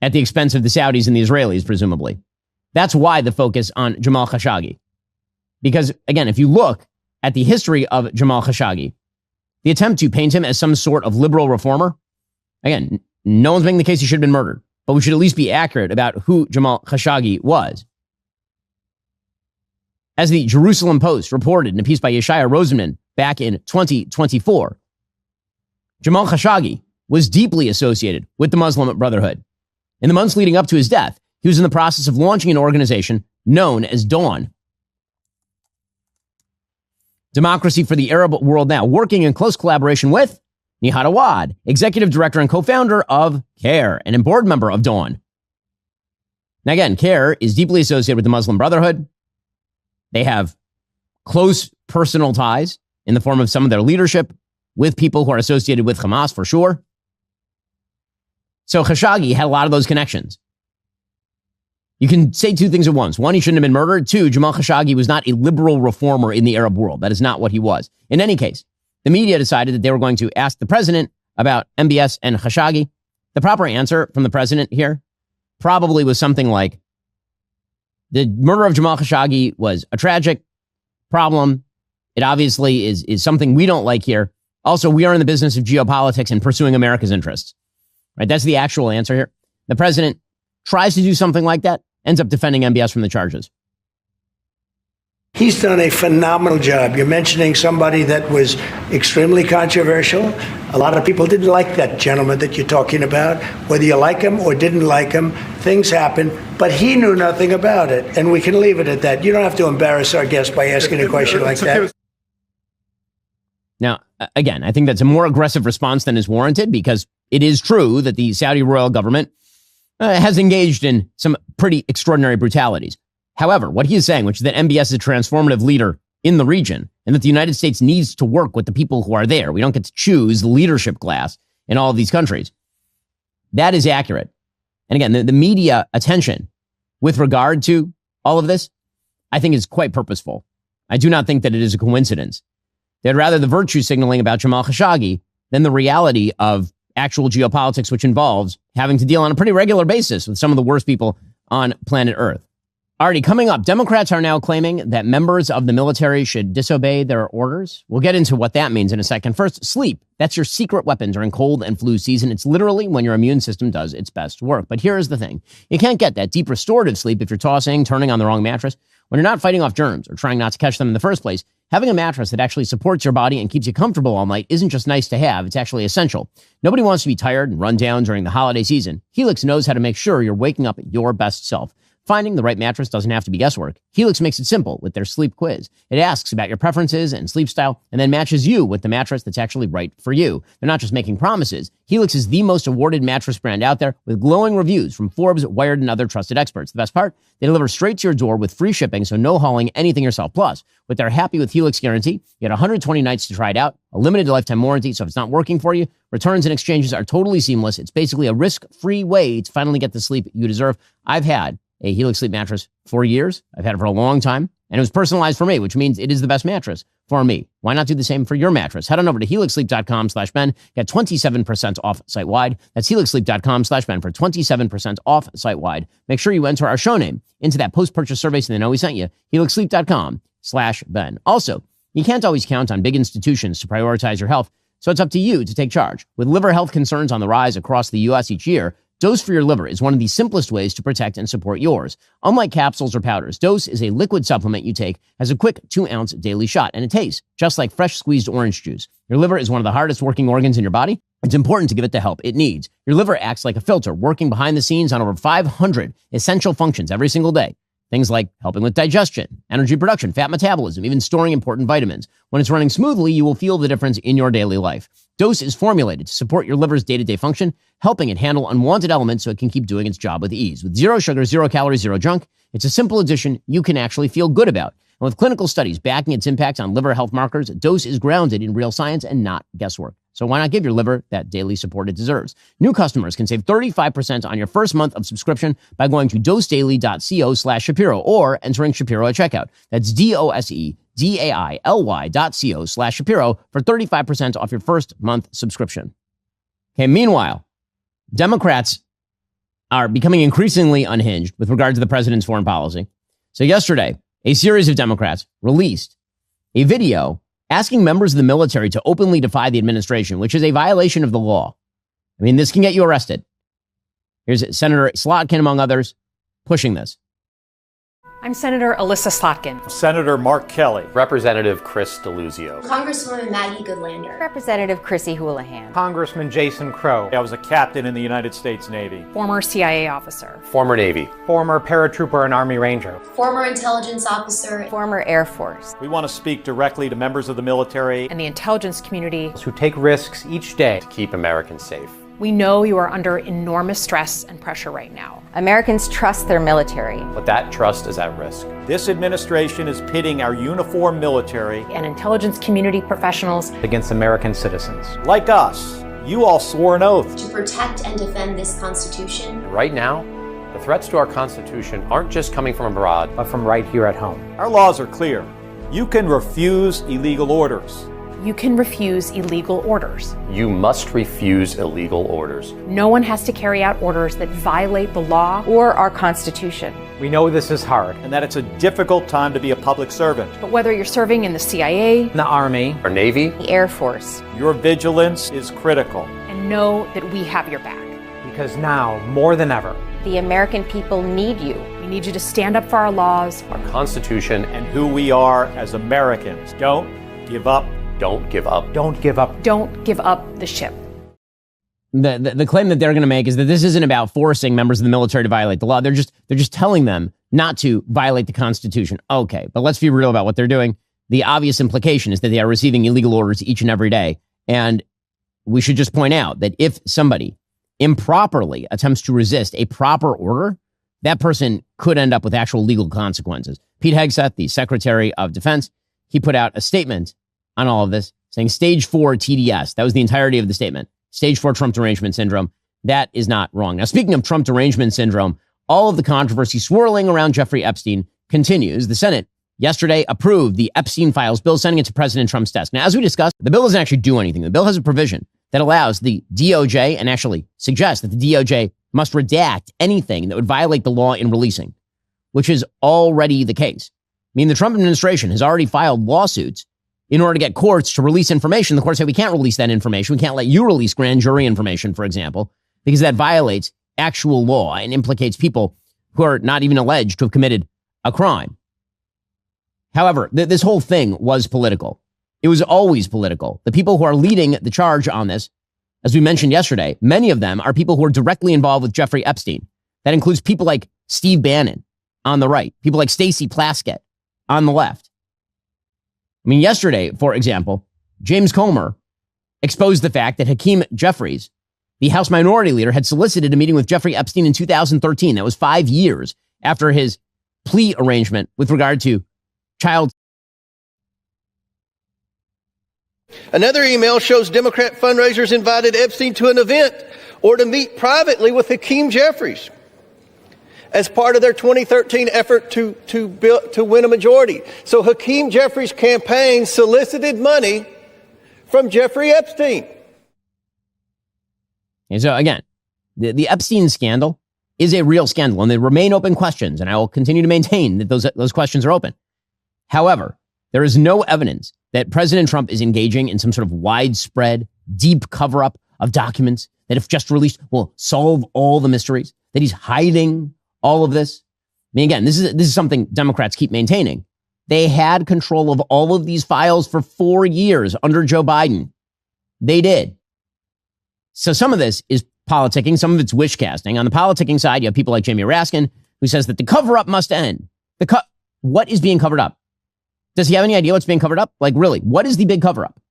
at the expense of the Saudis and the Israelis, presumably. That's why the focus on Jamal Khashoggi. Because, again, if you look at the history of Jamal Khashoggi, the attempt to paint him as some sort of liberal reformer, again, no one's making the case he should have been murdered, but we should at least be accurate about who Jamal Khashoggi was. As the Jerusalem Post reported in a piece by Yeshaya Rosenman back in 2024, Jamal Khashoggi was deeply associated with the Muslim Brotherhood. In the months leading up to his death, he was in the process of launching an organization known as Dawn. Democracy for the Arab World Now, working in close collaboration with Nihad Awad, executive director and co-founder of CARE, and a board member of Dawn. Now again, CARE is deeply associated with the Muslim Brotherhood. They have close personal ties in the form of some of their leadership with people who are associated with Hamas for sure. So Khashoggi had a lot of those connections. You can say two things at once. One, he shouldn't have been murdered. Two, Jamal Khashoggi was not a liberal reformer in the Arab world. That is not what he was. In any case, the media decided that they were going to ask the president about MBS and Khashoggi. The proper answer from the president here probably was something like, the murder of Jamal Khashoggi was a tragic problem. It obviously is something we don't like here. Also, we are in the business of geopolitics and pursuing America's interests. Right? That's the actual answer here. The president tries to do something like that, ends up defending MBS from the charges. He's done a phenomenal job. You're mentioning somebody that was extremely controversial. A lot of people didn't like that gentleman that you're talking about. Whether you like him or didn't like him, things happen. But he knew nothing about it, and we can leave it at that. You don't have to embarrass our guest by asking a question like that. Now, again, I think that's a more aggressive response than is warranted, because it is true that the Saudi royal government has engaged in some pretty extraordinary brutalities. However, what he is saying, which is that MBS is a transformative leader in the region, and that the United States needs to work with the people who are there. We don't get to choose the leadership class in all of these countries. That is accurate. And again, the media attention with regard to all of this, I think is quite purposeful. I do not think that it is a coincidence. They'd rather the virtue signaling about Jamal Khashoggi than the reality of actual geopolitics, which involves having to deal on a pretty regular basis with some of the worst people on planet Earth. Already coming up, Democrats are now claiming that members of the military should disobey their orders. We'll get into what that means in a second. First, sleep. That's your secret weapon during cold and flu season. It's literally when your immune system does its best work. But here's the thing. You can't get that deep restorative sleep if you're tossing, turning on the wrong mattress. When you're not fighting off germs or trying not to catch them in the first place, having a mattress that actually supports your body and keeps you comfortable all night isn't just nice to have, it's actually essential. Nobody wants to be tired and run down during the holiday season. Helix knows how to make sure you're waking up your best self. Finding the right mattress doesn't have to be guesswork. Helix makes it simple with their sleep quiz. It asks about your preferences and sleep style and then matches you with the mattress that's actually right for you. They're not just making promises. Helix is the most awarded mattress brand out there with glowing reviews from Forbes, Wired, and other trusted experts. The best part? They deliver straight to your door with free shipping, so no hauling anything yourself. Plus, with their Happy with Helix guarantee, you get 120 nights to try it out, a limited lifetime warranty, so if it's not working for you, returns and exchanges are totally seamless. It's basically a risk-free way to finally get the sleep you deserve. I've had a Helix sleep mattress for years. I've had it for a long time, and it was personalized for me, which means it is the best mattress for me. Why not do the same for your mattress? Head on over to helixsleep.com/Ben. Get 27% off site-wide. That's helixsleep.com/Ben for 27% off site-wide. Make sure you enter our show name into that post-purchase survey so they know we sent you. helixsleep.com/Ben. Also, you can't always count on big institutions to prioritize your health, so it's up to you to take charge. With liver health concerns on the rise across the U.S. each year, Dose for Your Liver is one of the simplest ways to protect and support yours. Unlike capsules or powders, Dose is a liquid supplement you take as a quick 2-ounce daily shot, and it tastes just like fresh squeezed orange juice. Your liver is one of the hardest working organs in your body. It's important to give it the help it needs. Your liver acts like a filter, working behind the scenes on over 500 essential functions every single day. Things like helping with digestion, energy production, fat metabolism, even storing important vitamins. When it's running smoothly, you will feel the difference in your daily life. Dose is formulated to support your liver's day-to-day function, helping it handle unwanted elements so it can keep doing its job with ease. With 0 sugar, 0 calories, 0 junk, it's a simple addition you can actually feel good about. And with clinical studies backing its impact on liver health markers, Dose is grounded in real science and not guesswork. So why not give your liver that daily support it deserves? New customers can save 35% on your first month of subscription by going to dosedaily.co/Shapiro or entering Shapiro at checkout. That's DOSEDAILY.co/Shapiro for 35% off your first month subscription. Okay, meanwhile, Democrats are becoming increasingly unhinged with regard to the president's foreign policy. So yesterday, a series of Democrats released a video asking members of the military to openly defy the administration, which is a violation of the law. I mean, this can get you arrested. Here's Senator Slotkin, among others, pushing this. I'm Senator Alyssa Slotkin. Senator Mark Kelly. Representative Chris DeLuzio. Congresswoman Maggie Goodlander. Representative Chrissy Houlihan. Congressman Jason Crow. I was a captain in the United States Navy. Former CIA officer. Former Navy. Former paratrooper and Army Ranger. Former intelligence officer. Former Air Force. We want to speak directly to members of the military and the intelligence community who take risks each day to keep Americans safe. We know you are under enormous stress and pressure right now. Americans trust their military. But that trust is at risk. This administration is pitting our uniformed military and intelligence community professionals against American citizens. Like us, you all swore an oath to protect and defend this Constitution. And right now, the threats to our Constitution aren't just coming from abroad, but from right here at home. Our laws are clear. You can refuse illegal orders. You can refuse illegal orders. You must refuse illegal orders. No one has to carry out orders that violate the law or our Constitution. We know this is hard and that it's a difficult time to be a public servant. But whether you're serving in the CIA, the Army, or Navy, the Air Force, your vigilance is critical. And know that we have your back. Because now, more than ever, the American people need you. We need you to stand up for our laws, our Constitution, and who we are as Americans. Don't give up. Don't give up. Don't give up. Don't give up the ship. The claim that they're going to make is that this isn't about forcing members of the military to violate the law. They're just telling them not to violate the Constitution. Okay, but let's be real about what they're doing. The obvious implication is that they are receiving illegal orders each and every day. And we should just point out that if somebody improperly attempts to resist a proper order, that person could end up with actual legal consequences. Pete Hegseth, the Secretary of Defense, he put out a statement on all of this, saying stage 4 TDS. That was the entirety of the statement. Stage 4 Trump derangement syndrome. That is not wrong. Now, speaking of Trump derangement syndrome, all of the controversy swirling around Jeffrey Epstein continues. The Senate yesterday approved the Epstein files bill, sending it to President Trump's desk. Now, as we discussed, the bill doesn't actually do anything. The bill has a provision that allows the DOJ and actually suggests that the DOJ must redact anything that would violate the law in releasing, which is already the case. I mean, the Trump administration has already filed lawsuits in order to get courts to release information. The courts say we can't release that information. We can't let you release grand jury information, for example, because that violates actual law and implicates people who are not even alleged to have committed a crime. However, this whole thing was political. It was always political. The people who are leading the charge on this, as we mentioned yesterday, many of them are people who are directly involved with Jeffrey Epstein. That includes people like Steve Bannon on the right, people like Stacey Plaskett on the left. I mean, yesterday, for example, James Comer exposed the fact that Hakeem Jeffries, the House Minority Leader, had solicited a meeting with Jeffrey Epstein in 2013. That was 5 years after his plea arrangement with regard to child. Another email shows Democrat fundraisers invited Epstein to an event or to meet privately with Hakeem Jeffries as part of their 2013 effort to win a majority. So Hakeem Jeffries' campaign solicited money from Jeffrey Epstein. And so again, the Epstein scandal is a real scandal, and there remain open questions, and I will continue to maintain that those questions are open. However, there is no evidence that President Trump is engaging in some sort of widespread, deep cover-up of documents that, if just released, will solve all the mysteries, that he's hiding all of this. I mean, again, this is something Democrats keep maintaining. They had control of all of these files for 4 years under Joe Biden. They did. So some of this is politicking, some of it's wish casting. On the politicking side, you have people like Jamie Raskin, who says that the cover-up must end. What is being covered up? Does he have any idea what's being covered up? Like, really, what is the big cover-up?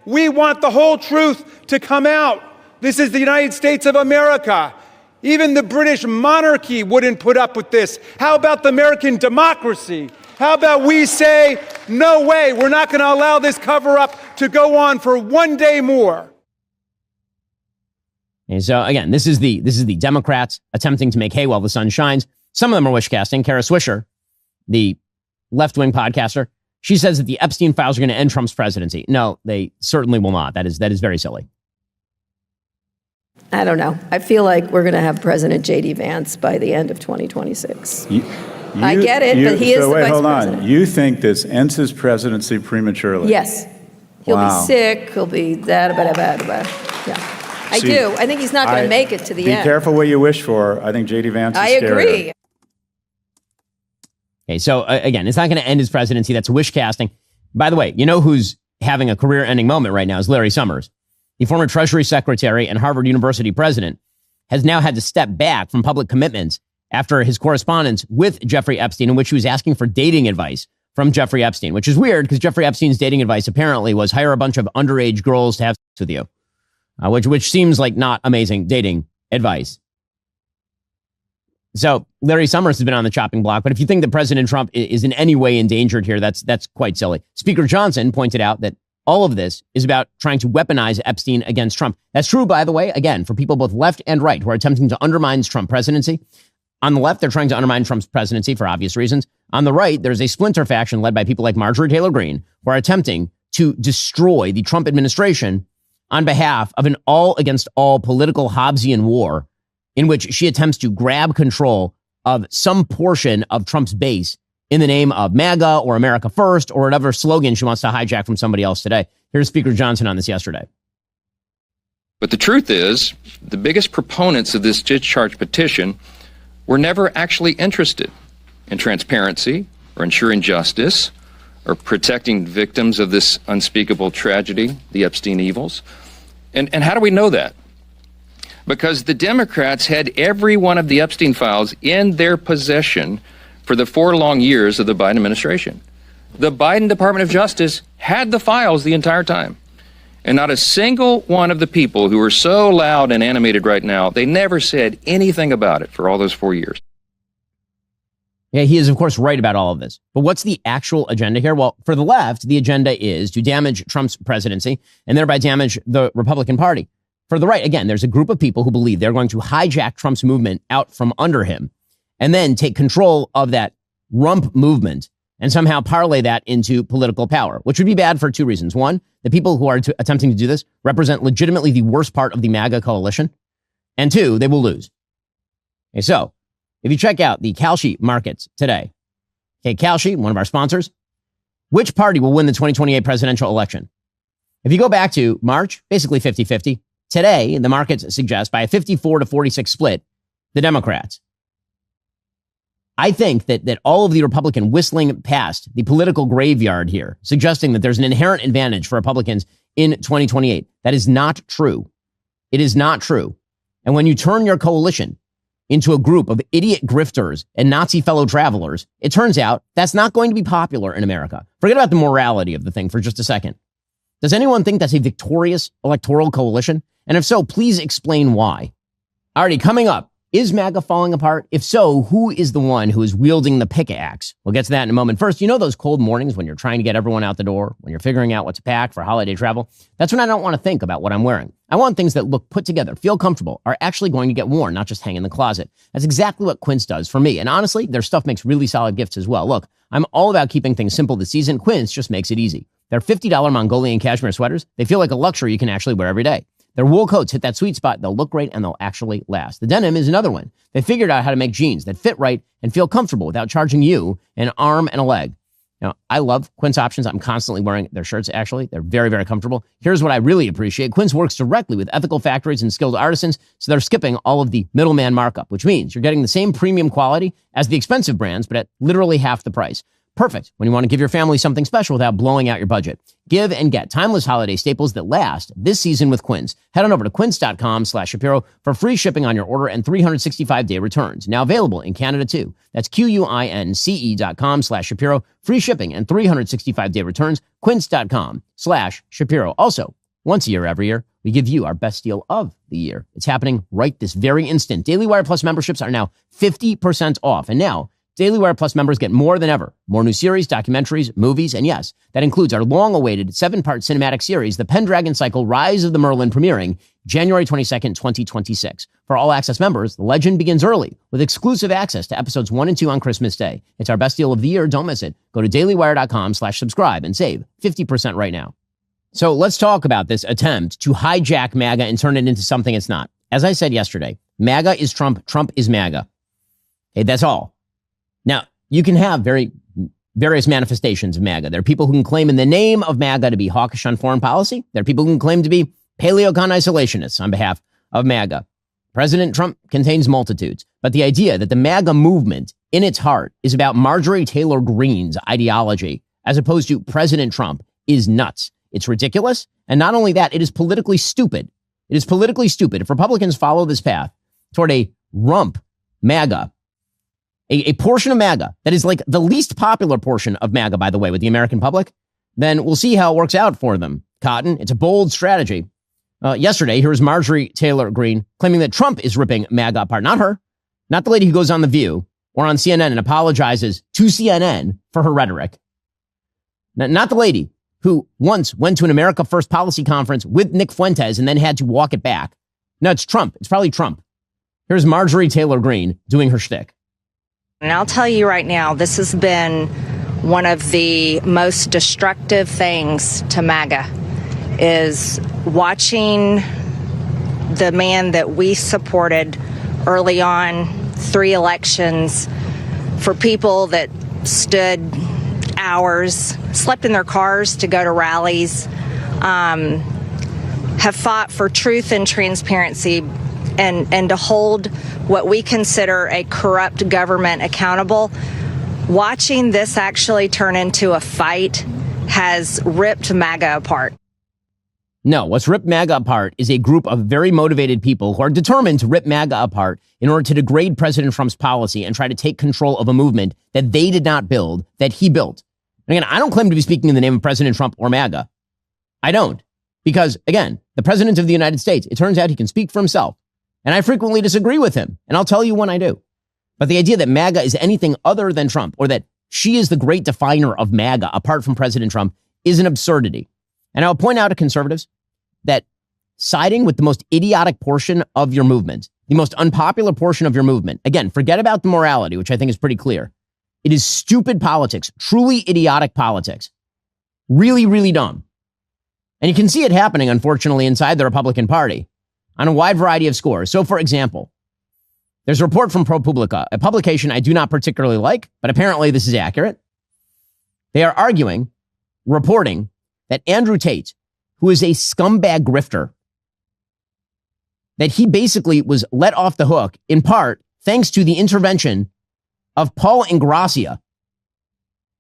We want the whole truth to come out. This is the United States of America. Even the British monarchy wouldn't put up with this. How about the American democracy? How about we say, no way, we're not going to allow this cover-up to go on for one day more. And so, again, this is the Democrats attempting to make hay while the sun shines. Some of them are wish casting. Kara Swisher, the left-wing podcaster, she says that the Epstein files are going to end Trump's presidency. No, they certainly will not. That is very silly. I don't know. I feel like we're going to have President J.D. Vance by the end of 2026. I get it, but he is the vice president. You think this ends his presidency prematurely? Yes. He'll be sick. He'll be that. Yeah. I do. I think he's not going to make it to the end. Be careful what you wish for. I think J.D. Vance is I agree. Okay, so again, it's not going to end his presidency. That's wish casting. By the way, you know who's having a career-ending moment right now is Larry Summers. The former Treasury Secretary and Harvard University president has now had to step back from public commitments after his correspondence with Jeffrey Epstein, in which he was asking for dating advice from Jeffrey Epstein, which is weird because Jeffrey Epstein's dating advice apparently was hire a bunch of underage girls to have sex with you, which seems like not amazing dating advice. So Larry Summers has been on the chopping block, but if you think that President Trump is in any way endangered here, that's quite silly. Speaker Johnson pointed out that all of this is about trying to weaponize Epstein against Trump. That's true, by the way, again, for people both left and right who are attempting to undermine Trump's presidency. On the left, they're trying to undermine Trump's presidency for obvious reasons. On the right, there's a splinter faction led by people like Marjorie Taylor Greene who are attempting to destroy the Trump administration on behalf of an all against all political Hobbesian war in which she attempts to grab control of some portion of Trump's base in the name of MAGA or America First or whatever slogan she wants to hijack from somebody else today. Here's Speaker Johnson on this yesterday. But the truth is, the biggest proponents of this discharge petition were never actually interested in transparency or ensuring justice or protecting victims of this unspeakable tragedy, the Epstein evils. And how do we know that? Because the Democrats had every one of the Epstein files in their possession for the 4 long years of the Biden administration. The Biden Department of Justice had the files the entire time. And not a single one of the people who are so loud and animated right now, they never said anything about it for all those 4 years. Yeah, he is, of course, right about all of this. But what's the actual agenda here? Well, for the left, the agenda is to damage Trump's presidency and thereby damage the Republican Party. For the right, again, there's a group of people who believe they're going to hijack Trump's movement out from under him and then take control of that rump movement and somehow parlay that into political power, which would be bad for 2 reasons. One, the people who are attempting to do this represent legitimately the worst part of the MAGA coalition. And 2, they will lose. Okay, so if you check out the Kalshi markets today, okay, Kalshi, one of our sponsors, which party will win the 2028 presidential election? If you go back to March, basically 50-50. Today, the markets suggest by a 54-46 split, the Democrats. I think that all of the Republican whistling past the political graveyard here, suggesting that there's an inherent advantage for Republicans in 2028. That is not true. It is not true. And when you turn your coalition into a group of idiot grifters and Nazi fellow travelers, it turns out that's not going to be popular in America. Forget about the morality of the thing for just a second. Does anyone think that's a victorious electoral coalition? And if so, please explain why. Alrighty, coming up, is MAGA falling apart? If so, who is the one who is wielding the pickaxe? We'll get to that in a moment. First, you know those cold mornings when you're trying to get everyone out the door, when you're figuring out what to pack for holiday travel? That's when I don't want to think about what I'm wearing. I want things that look put together, feel comfortable, are actually going to get worn, not just hang in the closet. That's exactly what Quince does for me. And honestly, their stuff makes really solid gifts as well. Look, I'm all about keeping things simple this season. Quince just makes it easy. Their $50 Mongolian cashmere sweaters, they feel like a luxury you can actually wear every day. Their wool coats hit that sweet spot. They'll look great and they'll actually last. The denim is another one. They figured out how to make jeans that fit right and feel comfortable without charging you an arm and a leg. Now, I love Quince options. I'm constantly wearing their shirts, actually. They're very, very comfortable. Here's what I really appreciate. Quince works directly with ethical factories and skilled artisans, so they're skipping all of the middleman markup, which means you're getting the same premium quality as the expensive brands, but at literally half the price. Perfect when you want to give your family something special without blowing out your budget. Give and get timeless holiday staples that last this season with Quince. Head on over to quince.com/Shapiro for free shipping on your order and 365-day returns. Now available in Canada too. That's QUINCE.com/Shapiro. Free shipping and 365-day returns. Quince.com/Shapiro. Also, once a year, every year, we give you our best deal of the year. It's happening right this very instant. Daily Wire Plus memberships are now 50% off. And now, Daily Wire Plus members get more than ever. More new series, documentaries, movies, and yes, that includes our long-awaited 7-part cinematic series, The Pendragon Cycle, Rise of the Merlin, premiering January 22nd, 2026. For All Access members, The Legend begins early with exclusive access to episodes 1 and 2 on Christmas Day. It's our best deal of the year. Don't miss it. Go to dailywire.com/subscribe and save 50% right now. So let's talk about this attempt to hijack MAGA and turn it into something it's not. As I said yesterday, MAGA is Trump, Trump is MAGA. Okay, that's all. Now, you can have various manifestations of MAGA. There are people who can claim in the name of MAGA to be hawkish on foreign policy. There are people who can claim to be paleocon isolationists on behalf of MAGA. President Trump contains multitudes, but the idea that the MAGA movement in its heart is about Marjorie Taylor Greene's ideology, as opposed to President Trump, is nuts. It's ridiculous. And not only that, it is politically stupid. It is politically stupid. If Republicans follow this path toward a rump MAGA, a portion of MAGA that is like the least popular portion of MAGA, by the way, with the American public, then we'll see how it works out for them. Cotton, it's a bold strategy. Yesterday, here was Marjorie Taylor Greene claiming that Trump is ripping MAGA apart. Not her, not the lady who goes on The View or on CNN and apologizes to CNN for her rhetoric. Not the lady who once went to an America First policy conference with Nick Fuentes and then had to walk it back. No, it's Trump. It's probably Trump. Here's Marjorie Taylor Greene doing her shtick. And I'll tell you right now, this has been one of the most destructive things to MAGA, is watching the man that we supported early on, 3 elections, for people that stood hours, slept in their cars to go to rallies, have fought for truth and transparency and to hold what we consider a corrupt government accountable. Watching this actually turn into a fight has ripped MAGA apart. No, what's ripped MAGA apart is a group of very motivated people who are determined to rip MAGA apart in order to degrade President Trump's policy and try to take control of a movement that they did not build, that he built. And again, I don't claim to be speaking in the name of President Trump or MAGA. I don't. Because, again, the President of the United States, it turns out he can speak for himself. And I frequently disagree with him. And I'll tell you when I do. But the idea that MAGA is anything other than Trump, or that she is the great definer of MAGA apart from President Trump, is an absurdity. And I'll point out to conservatives that siding with the most idiotic portion of your movement, the most unpopular portion of your movement, again, forget about the morality, which I think is pretty clear. It is stupid politics, truly idiotic politics. Really, really dumb. And you can see it happening, unfortunately, inside the Republican Party on a wide variety of scores. So, for example, there's a report from ProPublica, a publication I do not particularly like, but apparently this is accurate. They are arguing, reporting that Andrew Tate, who is a scumbag grifter, that he basically was let off the hook, in part, thanks to the intervention of Paul Ingrassia,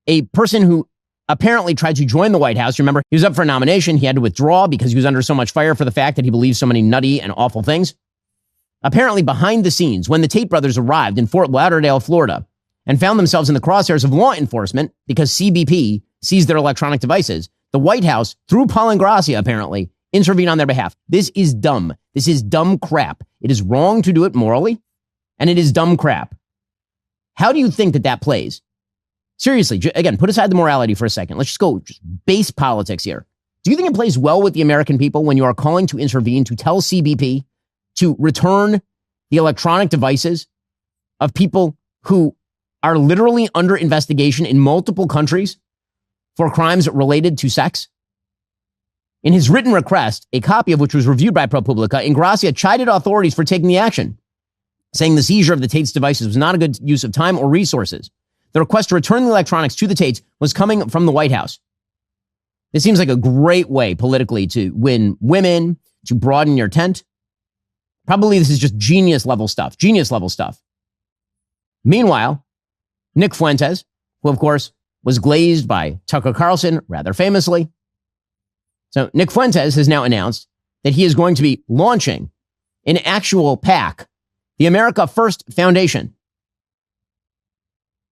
a person who apparently tried to join the White House. Remember, he was up for a nomination. He had to withdraw because he was under so much fire for the fact that he believes so many nutty and awful things. Apparently, behind the scenes, when the Tate brothers arrived in Fort Lauderdale, Florida, and found themselves in the crosshairs of law enforcement because CBP seized their electronic devices, the White House, through Paul Ingrassia, apparently, intervened on their behalf. This is dumb. This is dumb crap. It is wrong to do it morally, and it is dumb crap. How do you think that that plays? Seriously, again, put aside the morality for a second. Let's just go base politics here. Do you think it plays well with the American people when you are calling to intervene, to tell CBP to return the electronic devices of people who are literally under investigation in multiple countries for crimes related to sex? In his written request, a copy of which was reviewed by ProPublica, Ingrassia chided authorities for taking the action, saying the seizure of the Tate's devices was not a good use of time or resources. The request to return the electronics to the Tates was coming from the White House. This seems like a great way politically to win women, to broaden your tent. Probably this is just genius level stuff. Meanwhile, Nick Fuentes, who of course was glazed by Tucker Carlson rather famously. So Nick Fuentes has now announced that he is going to be launching an actual PAC, the America First Foundation.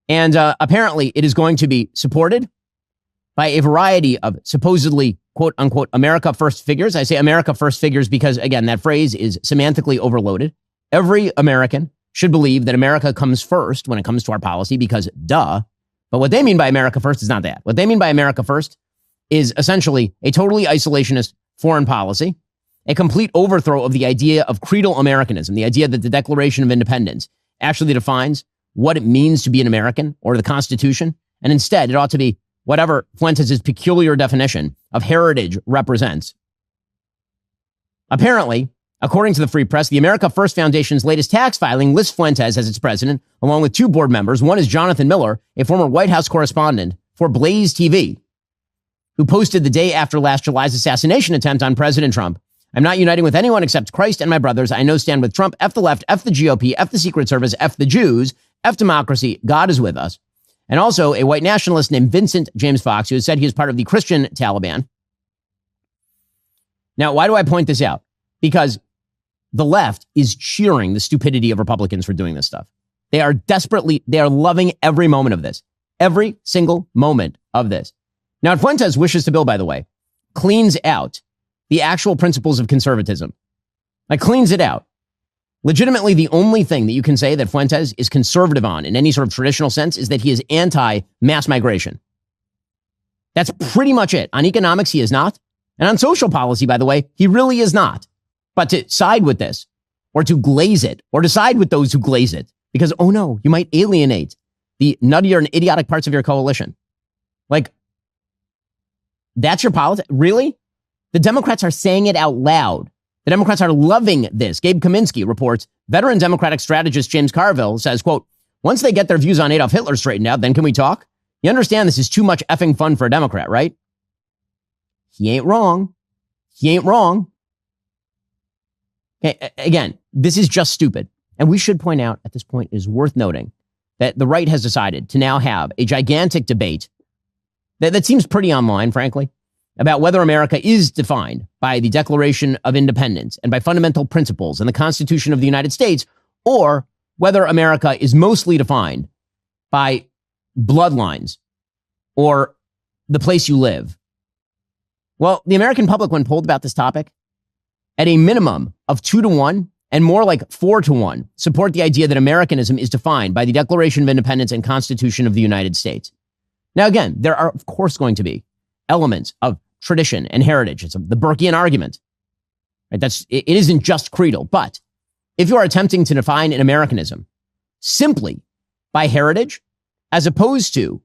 And apparently it is going to be supported by a variety of supposedly, quote unquote, America First figures. I say America First figures because, again, that phrase is semantically overloaded. Every American should believe that America comes first when it comes to our policy because duh. But what they mean by America First is not that. What they mean by America First is essentially a totally isolationist foreign policy, a complete overthrow of the idea of creedal Americanism, the idea that the Declaration of Independence actually defines what it means to be an American or the Constitution. And instead, it ought to be whatever Fuentes' peculiar definition of heritage represents. Apparently, according to the Free Press, the America First Foundation's latest tax filing lists Fuentes as its president, along with 2 board members. One is Jonathan Miller, a former White House correspondent for Blaze TV, who posted the day after last July's assassination attempt on President Trump. I'm not uniting with anyone except Christ and my brothers. I know stand with Trump, F the left, F the GOP, F the Secret Service, F the Jews, F democracy, God is with us. And also a white nationalist named Vincent James Fox, who has said he is part of the Christian Taliban. Now, why do I point this out? Because the left is cheering the stupidity of Republicans for doing this stuff. They are loving every moment of this. Every single moment of this. Now, Fuentes wishes to bill, by the way, cleans out the actual principles of conservatism. Like, cleans it out. Legitimately, the only thing that you can say that Fuentes is conservative on in any sort of traditional sense is that he is anti-mass migration. That's pretty much it. On economics, he is not. And on social policy, by the way, he really is not. But to side with this, or to glaze it, or to side with those who glaze it, because, oh no, you might alienate the nuttier and idiotic parts of your coalition. Like, that's your politics? Really? The Democrats are saying it out loud. The Democrats are loving this. Gabe Kaminsky reports, veteran Democratic strategist James Carville says, quote, once they get their views on Adolf Hitler straightened out, then can we talk? You understand this is too much effing fun for a Democrat, right? He ain't wrong. He ain't wrong. Okay, again, this is just stupid. And we should point out at this point, it is worth noting that the right has decided to now have a gigantic debate that seems pretty online, frankly, about whether America is defined by the Declaration of Independence and by fundamental principles and the Constitution of the United States, or whether America is mostly defined by bloodlines or the place you live. Well, the American public, when polled about this topic, at a minimum of 2-1 and more like 4-1, support the idea that Americanism is defined by the Declaration of Independence and Constitution of the United States. Now, again, there are, of course, going to be elements of tradition and heritage. It's the Burkean argument. Right? It isn't just creedal. But if you are attempting to define an Americanism simply by heritage, as opposed to,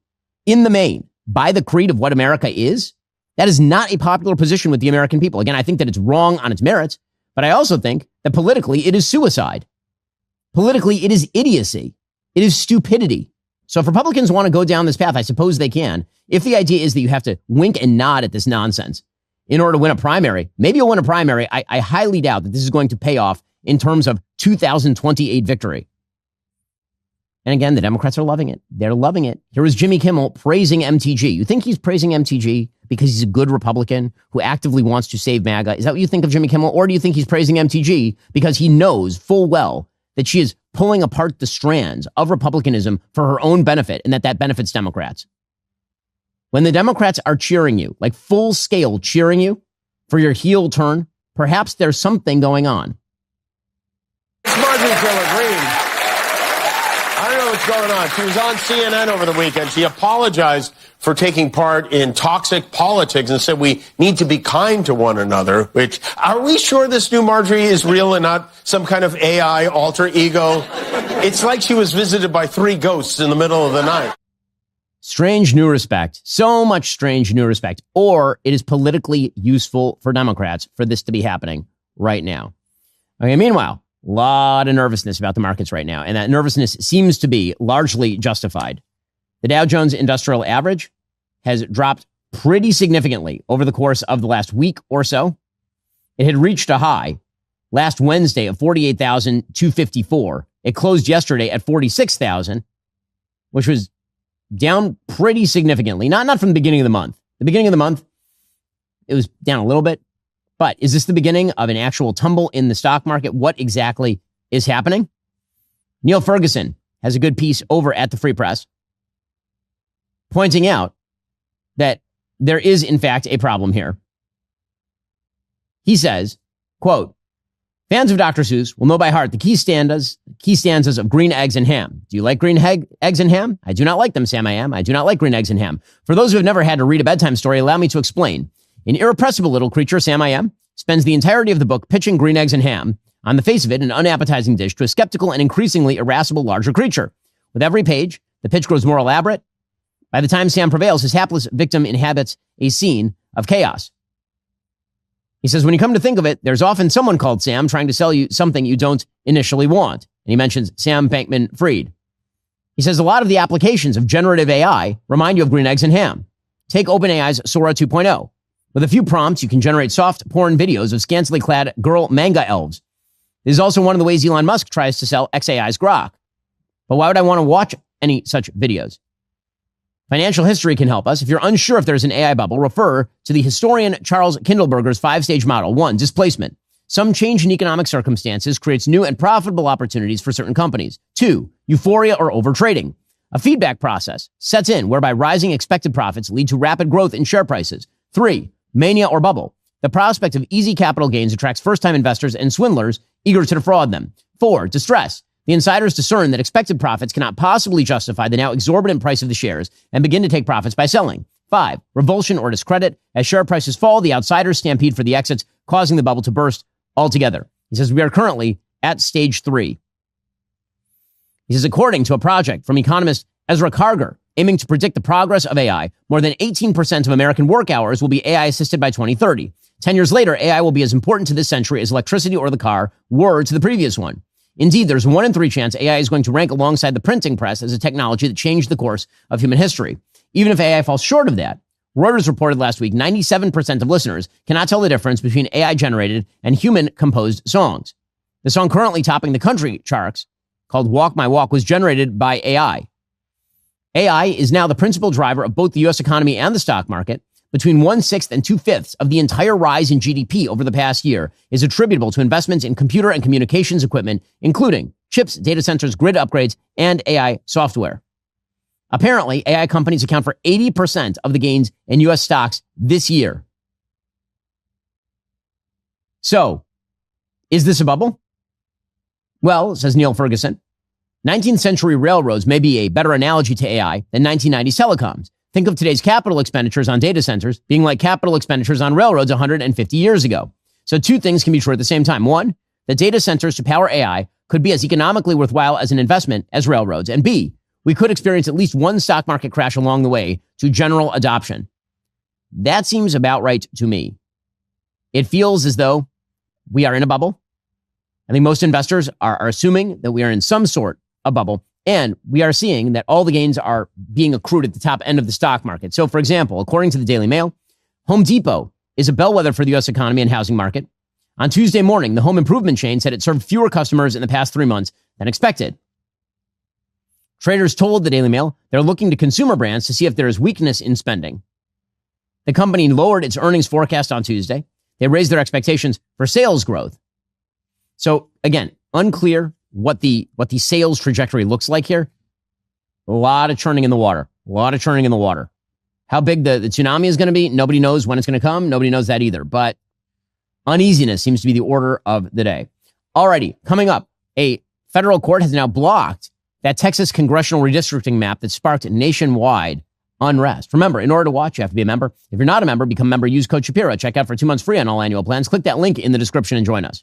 in the main, by the creed of what America is, that is not a popular position with the American people. Again, I think that it's wrong on its merits, but I also think that politically it is suicide. Politically, it is idiocy. It is stupidity. So if Republicans want to go down this path, I suppose they can. If the idea is that you have to wink and nod at this nonsense in order to win a primary, maybe you'll win a primary. I highly doubt that this is going to pay off in terms of 2028 victory. And again, the Democrats are loving it. They're loving it. Here is Jimmy Kimmel praising MTG. You think he's praising MTG because he's a good Republican who actively wants to save MAGA? Is that what you think of Jimmy Kimmel? Or do you think he's praising MTG because he knows full well that she is pulling apart the strands of republicanism for her own benefit and that benefits Democrats? When the Democrats are cheering you, like full scale cheering you for your heel turn, perhaps there's something going on. Marjorie Taylor Greene. I don't know what's going on. She was on CNN over the weekend. She apologized for taking part in toxic politics and said we need to be kind to one another, which, are we sure this new Marjorie is real and not some kind of AI alter ego? It's like she was visited by 3 ghosts in the middle of the night. Strange new respect. So much strange new respect. Or it is politically useful for Democrats for this to be happening right now. Okay, meanwhile, a lot of nervousness about the markets right now, and that nervousness seems to be largely justified. The Dow Jones Industrial Average has dropped pretty significantly over the course of the last week or so. It had reached a high last Wednesday of 48,254. It closed yesterday at 46,000, which was down pretty significantly. Not from the beginning of the month. The beginning of the month, it was down a little bit. But is this the beginning of an actual tumble in the stock market? What exactly is happening? Neil Ferguson has a good piece over at the Free Press pointing out that there is, in fact, a problem here. He says, quote, fans of Dr. Seuss will know by heart the key stanzas of Green Eggs and Ham. Do you like green eggs and ham? I do not like them, Sam I am. I do not like green eggs and ham. For those who have never had to read a bedtime story, allow me to explain. An irrepressible little creature, Sam I am, spends the entirety of the book pitching green eggs and ham, on the face of it an unappetizing dish, to a skeptical and increasingly irascible larger creature. With every page, the pitch grows more elaborate. By the time Sam prevails, his hapless victim inhabits a scene of chaos. He says, when you come to think of it, there's often someone called Sam trying to sell you something you don't initially want. And he mentions Sam Bankman-Fried. He says a lot of the applications of generative AI remind you of green eggs and ham. Take OpenAI's Sora 2.0. With a few prompts, you can generate soft porn videos of scantily clad girl manga elves. This is also one of the ways Elon Musk tries to sell xAI's Grok. But why would I want to watch any such videos? Financial history can help us. If you're unsure if there's an AI bubble, refer to the historian Charles Kindleberger's 5-stage model. 1, displacement. Some change in economic circumstances creates new and profitable opportunities for certain companies. 2, euphoria or overtrading. A feedback process sets in whereby rising expected profits lead to rapid growth in share prices. 3, mania or bubble. The prospect of easy capital gains attracts first-time investors and swindlers eager to defraud them. 4, distress. The insiders discern that expected profits cannot possibly justify the now exorbitant price of the shares and begin to take profits by selling. 5, revulsion or discredit. As share prices fall, the outsiders stampede for the exits, causing the bubble to burst altogether. He says we are currently at stage 3. He says, according to a project from economist Ezra Karger, aiming to predict the progress of AI, more than 18% of American work hours will be AI assisted by 2030. 10 years later, AI will be as important to this century as electricity or the car were to the previous one. Indeed, there's 1 in 3 chance AI is going to rank alongside the printing press as a technology that changed the course of human history. Even if AI falls short of that, Reuters reported last week 97% of listeners cannot tell the difference between AI-generated and human-composed songs. The song currently topping the country charts, called Walk My Walk, was generated by AI. AI is now the principal driver of both the U.S. economy and the stock market. Between 1/6 and 2/5 of the entire rise in GDP over the past year is attributable to investments in computer and communications equipment, including chips, data centers, grid upgrades, and AI software. Apparently, AI companies account for 80% of the gains in U.S. stocks this year. So, is this a bubble? Well, says Neil Ferguson, 19th century railroads may be a better analogy to AI than 1990s telecoms. Think of today's capital expenditures on data centers being like capital expenditures on railroads 150 years ago. So 2 things can be true at the same time. 1, the data centers to power AI could be as economically worthwhile as an investment as railroads. And B, we could experience at least one stock market crash along the way to general adoption. That seems about right to me. It feels as though we are in a bubble. I think most investors are assuming that we are in some sort of bubble. And we are seeing that all the gains are being accrued at the top end of the stock market. So, for example, according to the Daily Mail, Home Depot is a bellwether for the U.S. economy and housing market. On Tuesday morning, the home improvement chain said it served fewer customers in the past 3 months than expected. Traders told the Daily Mail they're looking to consumer brands to see if there is weakness in spending. The company lowered its earnings forecast on Tuesday. They raised their expectations for sales growth. So, again, unclear what the sales trajectory looks like here. A lot of churning in the water. How big the tsunami is going to be, nobody knows when it's going to come. Nobody knows that either. But uneasiness seems to be the order of the day. Alrighty, coming up, a federal court has now blocked that Texas congressional redistricting map that sparked nationwide unrest. Remember, in order to watch, you have to be a member. If you're not a member, become a member. Use code Shapiro. Check out for 2 months free on all annual plans. Click that link in the description and join us.